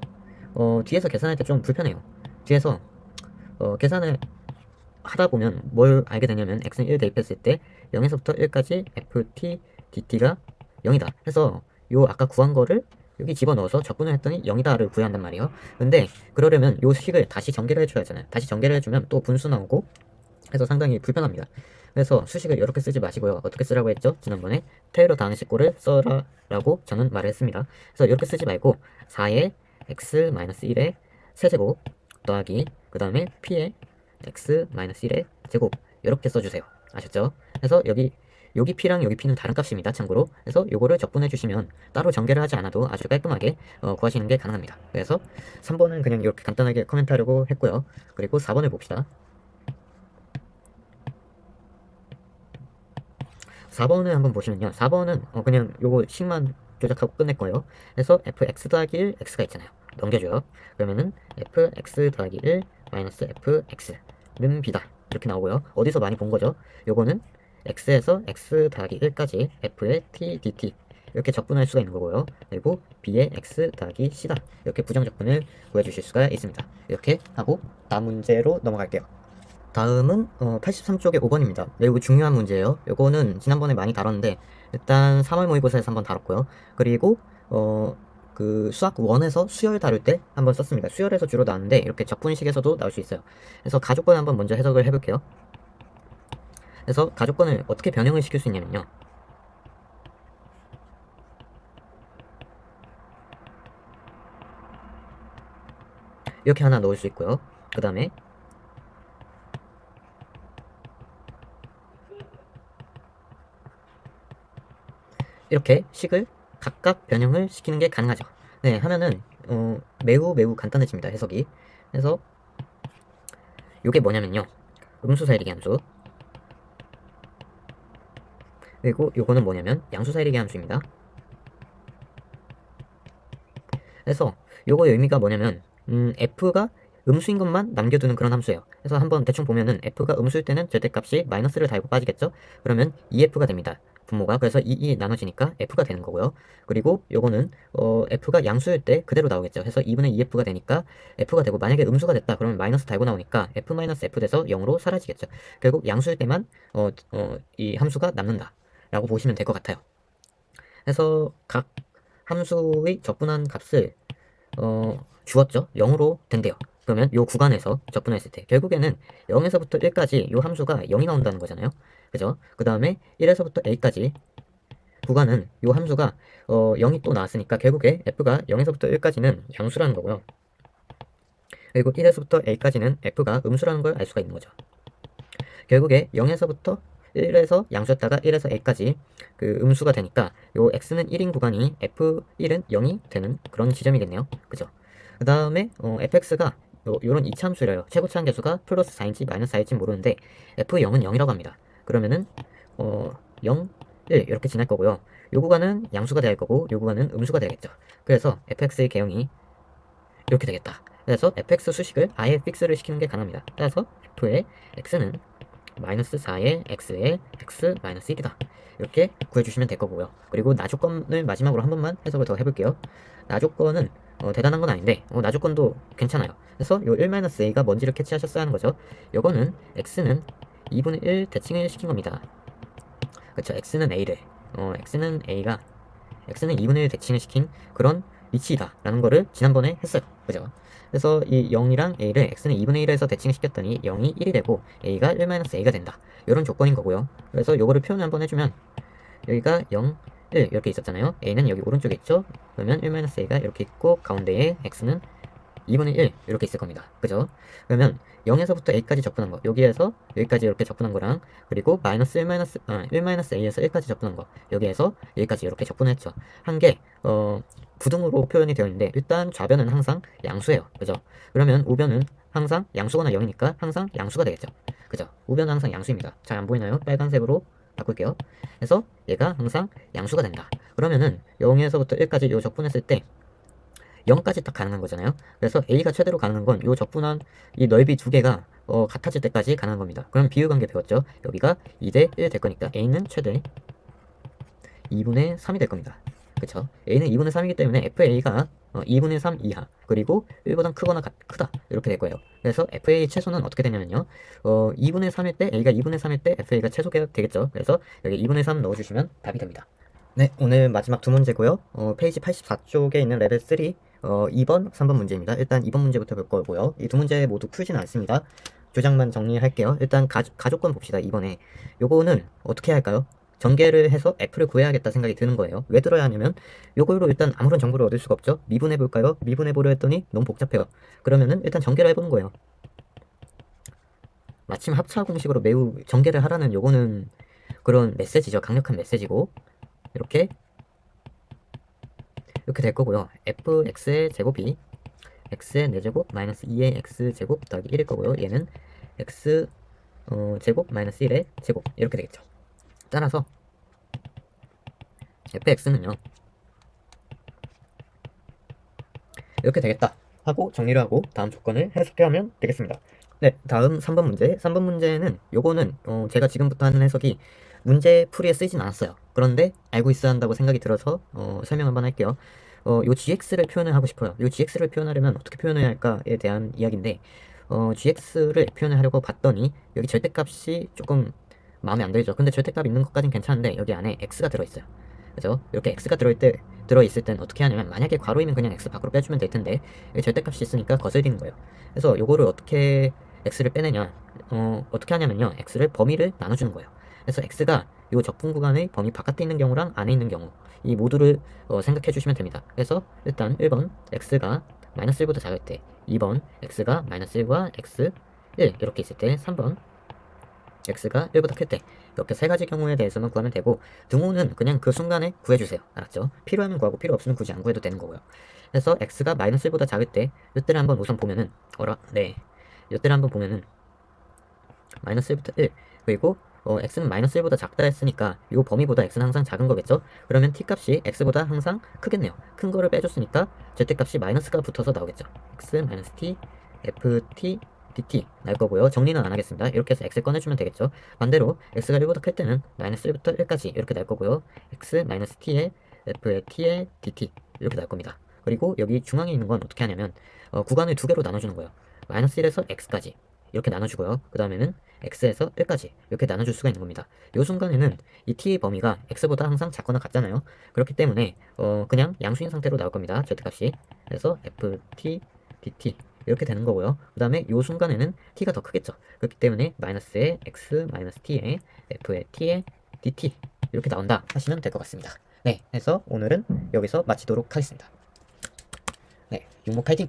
Speaker 1: 뒤에서 계산할 때 좀 불편해요. 뒤에서 계산을 하다 보면 뭘 알게 되냐면 x는 1 대입했을 때 0에서부터 1까지 ft dt가 0이다 해서 요 아까 구한 거를 여기 집어넣어서 적분을 했더니 0이다를 구해야 한단 말이에요. 근데 그러려면 요 식을 다시 전개를 해줘야 하잖아요. 다시 전개를 해주면 또 분수 나오고 해서 상당히 불편합니다. 그래서 수식을 이렇게 쓰지 마시고요. 어떻게 쓰라고 했죠? 지난번에 테일러 다항식꼴을 써라 라고 저는 말을 했습니다. 그래서 이렇게 쓰지 말고 4의 x-1의 세제곱 더하기 그 다음에 p의 x-1의 제곱 이렇게 써주세요. 아셨죠? 그래서 여기 p랑 여기 p는 다른 값입니다. 참고로. 그래서 요거를 적분해 주시면 따로 전개를 하지 않아도 아주 깔끔하게 구하시는 게 가능합니다. 그래서 3번은 그냥 이렇게 간단하게 코멘트하려고 했고요. 그리고 4번을 봅시다. 4번을 한번 보시면요. 4번은 그냥 요거 식만 조작하고 끝낼 거예요. 그래서 fx 더하기 1 x가 있잖아요. 넘겨줘요. 그러면은 fx 더하기 1 마이너스 fx는 b다. 이렇게 나오고요. 어디서 많이 본 거죠? 요거는 x에서 x 더하기 1까지 f의 t dt 이렇게 적분할 수가 있는 거고요. 그리고 b의 x 더하기 c다. 이렇게 부정적분을 구해주실 수가 있습니다. 이렇게 하고 다음 문제로 넘어갈게요. 다음은 83쪽의 5번입니다. 매우 중요한 문제예요. 요거는 지난번에 많이 다뤘는데 일단 3월 모의고사에서 한번 다뤘고요. 그리고 그 수학 1에서 수열 다룰 때 한번 썼습니다. 수열에서 주로 나왔는데 이렇게 적분식에서도 나올 수 있어요. 그래서 가족권 한번 먼저 해석을 해볼게요. 그래서 가족권을 어떻게 변형을 시킬 수 있냐면요. 이렇게 하나 넣을 수 있고요. 그 다음에 이렇게 식을 각각 변형을 시키는 게 가능하죠. 네, 하면은 매우 간단해집니다. 해석이. 그래서 이게 뭐냐면요. 음수사이리기 함수. 그리고 요거는 뭐냐면 양수사이리기 함수입니다. 그래서 요거의 의미가 뭐냐면 f가 음수인 것만 남겨두는 그런 함수예요. 그래서 한번 대충 보면은 f가 음수일 때는 절대값이 마이너스를 달고 빠지겠죠. 그러면 2f가 됩니다. 분모가. 그래서 2 나눠지니까 f가 되는 거고요. 그리고 요거는 f가 양수일 때 그대로 나오겠죠. 그래서 2분의 2f가 되니까 f가 되고, 만약에 음수가 됐다 그러면 마이너스 달고 나오니까 f-f 돼서 0으로 사라지겠죠. 결국 양수일 때만 이 함수가 남는다 라고 보시면 될 것 같아요. 그래서 각 함수의 적분한 값을 주었죠. 0으로 된대요. 그러면 요 구간에서 적분했을 때 결국에는 0에서부터 1까지 요 함수가 0이 나온다는 거잖아요. 그죠? 그 다음에 1에서부터 a까지 구간은 요 함수가 0이 또 나왔으니까 결국에 f가 0에서부터 1까지는 양수라는 거고요. 그리고 1에서부터 a까지는 f가 음수라는 걸 알 수가 있는 거죠. 결국에 0에서부터 1에서 양수였다가 1에서 a까지 그 음수가 되니까 요 x는 1인 구간이 f1은 0이 되는 그런 지점이겠네요. 그죠? 그 다음에 fx가 요런 이차함수래요. 최고차항 계수가 플러스 4인지 마이너스 4인지 모르는데 f0은 0이라고 합니다. 그러면은 0, 1 이렇게 지날 거고요. 요 구간은 양수가 될 거고 요 구간은 음수가 되겠죠. 그래서 fx의 개형이 이렇게 되겠다. 그래서 fx 수식을 아예 픽스를 시키는 게 가능합니다. 따라서 f의 x는 마이너스 4의 x의 x 마이너스 1이다. 이렇게 구해주시면 될 거고요. 그리고 나조건을 마지막으로 한 번만 해석을 더 해볼게요. 나조건은 대단한 건 아닌데 나조건도 괜찮아요. 그래서 요 1-a가 뭔지를 캐치하셨어야 하는 거죠. 요거는 x는 2분의 1 대칭을 시킨 겁니다. 그쵸. x는 a를 x는 2분의 1 대칭을 시킨 그런 위치이다 라는 거를 지난번에 했어요. 그죠? 그래서 이 0이랑 a를 x는 2분의 1에서 대칭을 시켰더니 0이 1이 되고 a가 1-a가 된다. 이런 조건인 거고요. 그래서 요거를 표현을 한번 해주면 여기가 0, 1 이렇게 있었잖아요. a는 여기 오른쪽에 있죠. 그러면 1-a가 이렇게 있고 가운데에 x는 2분의 1 이렇게 있을 겁니다. 그죠? 그러면 0에서부터 a까지 적분한 거, 여기에서 여기까지 이렇게 적분한 거랑, 그리고 마이너스 1-a에서 1까지 적분한 거, 여기에서 여기까지 이렇게 적분했죠. 한 게 부등으로 표현이 되어 있는데 일단 좌변은 항상 양수예요. 그죠? 그러면 우변은 항상 양수거나 0이니까 항상 양수가 되겠죠. 그죠? 우변은 항상 양수입니다. 잘 안 보이나요? 빨간색으로 바꿀게요. 그래서 얘가 항상 양수가 된다. 그러면은 0에서부터 1까지 요 적분했을 때 0까지 딱 가능한 거잖아요. 그래서 A가 최대로 가능한 건 요 적분한 이 넓이 두 개가 같아질 때까지 가능한 겁니다. 그럼 비율관계 배웠죠? 여기가 2대 1 될 거니까 A는 최대 2분의 3이 될 겁니다. 그쵸? A는 2분의 3이기 때문에 FA가 2분의 3 이하 그리고 1보다 크거나 크다 이렇게 될 거예요. 그래서 FA 최소는 어떻게 되냐면요 2분의 3일 때 A가 2분의 3일 때 FA가 최소가 되겠죠. 그래서 여기 2분의 3 넣어주시면 답이 됩니다. 네, 오늘 마지막 두 문제고요. 페이지 84쪽에 있는 레벨 3 2번, 3번 문제입니다. 일단 2번 문제부터 볼 거고요. 이 두 문제 모두 풀지는 않습니다. 조장만 정리할게요. 일단 가족권 봅시다. 이번에 요거는 어떻게 할까요? 전개를 해서 F를 구해야겠다 생각이 드는 거예요. 왜 들어야 하냐면 요걸로 일단 아무런 정보를 얻을 수가 없죠. 미분해 볼까요? 미분해 보려 했더니 너무 복잡해요. 그러면은 일단 전개를 해보는 거예요. 마침 합차 공식으로 매우 전개를 하라는 요거는 그런 메시지죠. 강력한 메시지고 이렇게 될 거고요. fx의 제곱이 x의 4제곱 마이너스 2의 x제곱 더하기 1일 거고요. 얘는 x 제곱 마이너스 1의 제곱 이렇게 되겠죠. 따라서 fx는요 이렇게 되겠다 하고 정리를 하고 다음 조건을 해석하면 되겠습니다. 네, 다음 3번 문제. 3번 문제는 요거는 제가 지금부터 하는 해석이 문제 풀이에 쓰이진 않았어요. 그런데 알고 있어야 한다고 생각이 들어서 설명 한번 할게요. 요 gx를 표현을 하고 싶어요. 요 gx를 표현하려면 어떻게 표현해야 할까에 대한 이야기인데 gx를 표현을 하려고 봤더니 여기 절대값이 조금 마음에 안 들죠. 근데 절대값 있는 것까진 괜찮은데 여기 안에 x가 들어있어요. 그죠? 이렇게 x가 들어있을 땐 어떻게 하냐면 만약에 괄호이면 그냥 x 밖으로 빼주면 될 텐데 여기 절대값이 있으니까 거슬리는 거예요. 그래서 요거를 어떻게 x를 빼내냐 어떻게 하냐면요 x를 범위를 나눠주는 거예요. 그래서 x가 요 적분 구간의 범위 바깥에 있는 경우랑 안에 있는 경우 이 모두를 생각해 주시면 됩니다. 그래서 일단 1번 x가 마이너스 1보다 작을 때 2번 x가 마이너스 1과 x 1 이렇게 있을 때 3번 x가 1보다 클 때 이렇게 세 가지 경우에 대해서만 구하면 되고 등호는 그냥 그 순간에 구해주세요. 알았죠? 필요하면 구하고 필요 없으면 굳이 안 구해도 되는 거고요. 그래서 x가 마이너스 1보다 작을 때 이때를 한번 우선 보면은 이때를 한번 보면은 마이너스 1부터 1 그리고 x는 마이너스 1보다 작다 했으니까 이 범위보다 x는 항상 작은 거겠죠? 그러면 t 값이 x보다 항상 크겠네요. 큰 거를 빼줬으니까 절대값이 마이너스가 붙어서 나오겠죠. x 마이너스 t ft dt 날 거고요. 정리는 안 하겠습니다. 이렇게 해서 x를 꺼내주면 되겠죠. 반대로 x가 1보다 클 때는 마이너스 1부터 1까지 이렇게 날 거고요. x 마이너스 t의 f의 t의 dt 이렇게 날 겁니다. 그리고 여기 중앙에 있는 건 어떻게 하냐면 구간을 두 개로 나눠주는 거예요. 마이너스 1에서 x까지 이렇게 나눠주고요. 그 다음에는 x에서 1까지 이렇게 나눠줄 수가 있는 겁니다. 이 순간에는 이 t의 범위가 x보다 항상 작거나 같잖아요. 그렇기 때문에 그냥 양수인 상태로 나올 겁니다. 절대값이. 그래서 ft dt 이렇게 되는 거고요. 그 다음에 이 순간에는 t가 더 크겠죠. 그렇기 때문에 마이너스의 x 마이너스 t의 f의 t의 dt 이렇게 나온다 하시면 될 것 같습니다. 네, 해서 오늘은 여기서 마치도록 하겠습니다. 네, 육모 파이팅!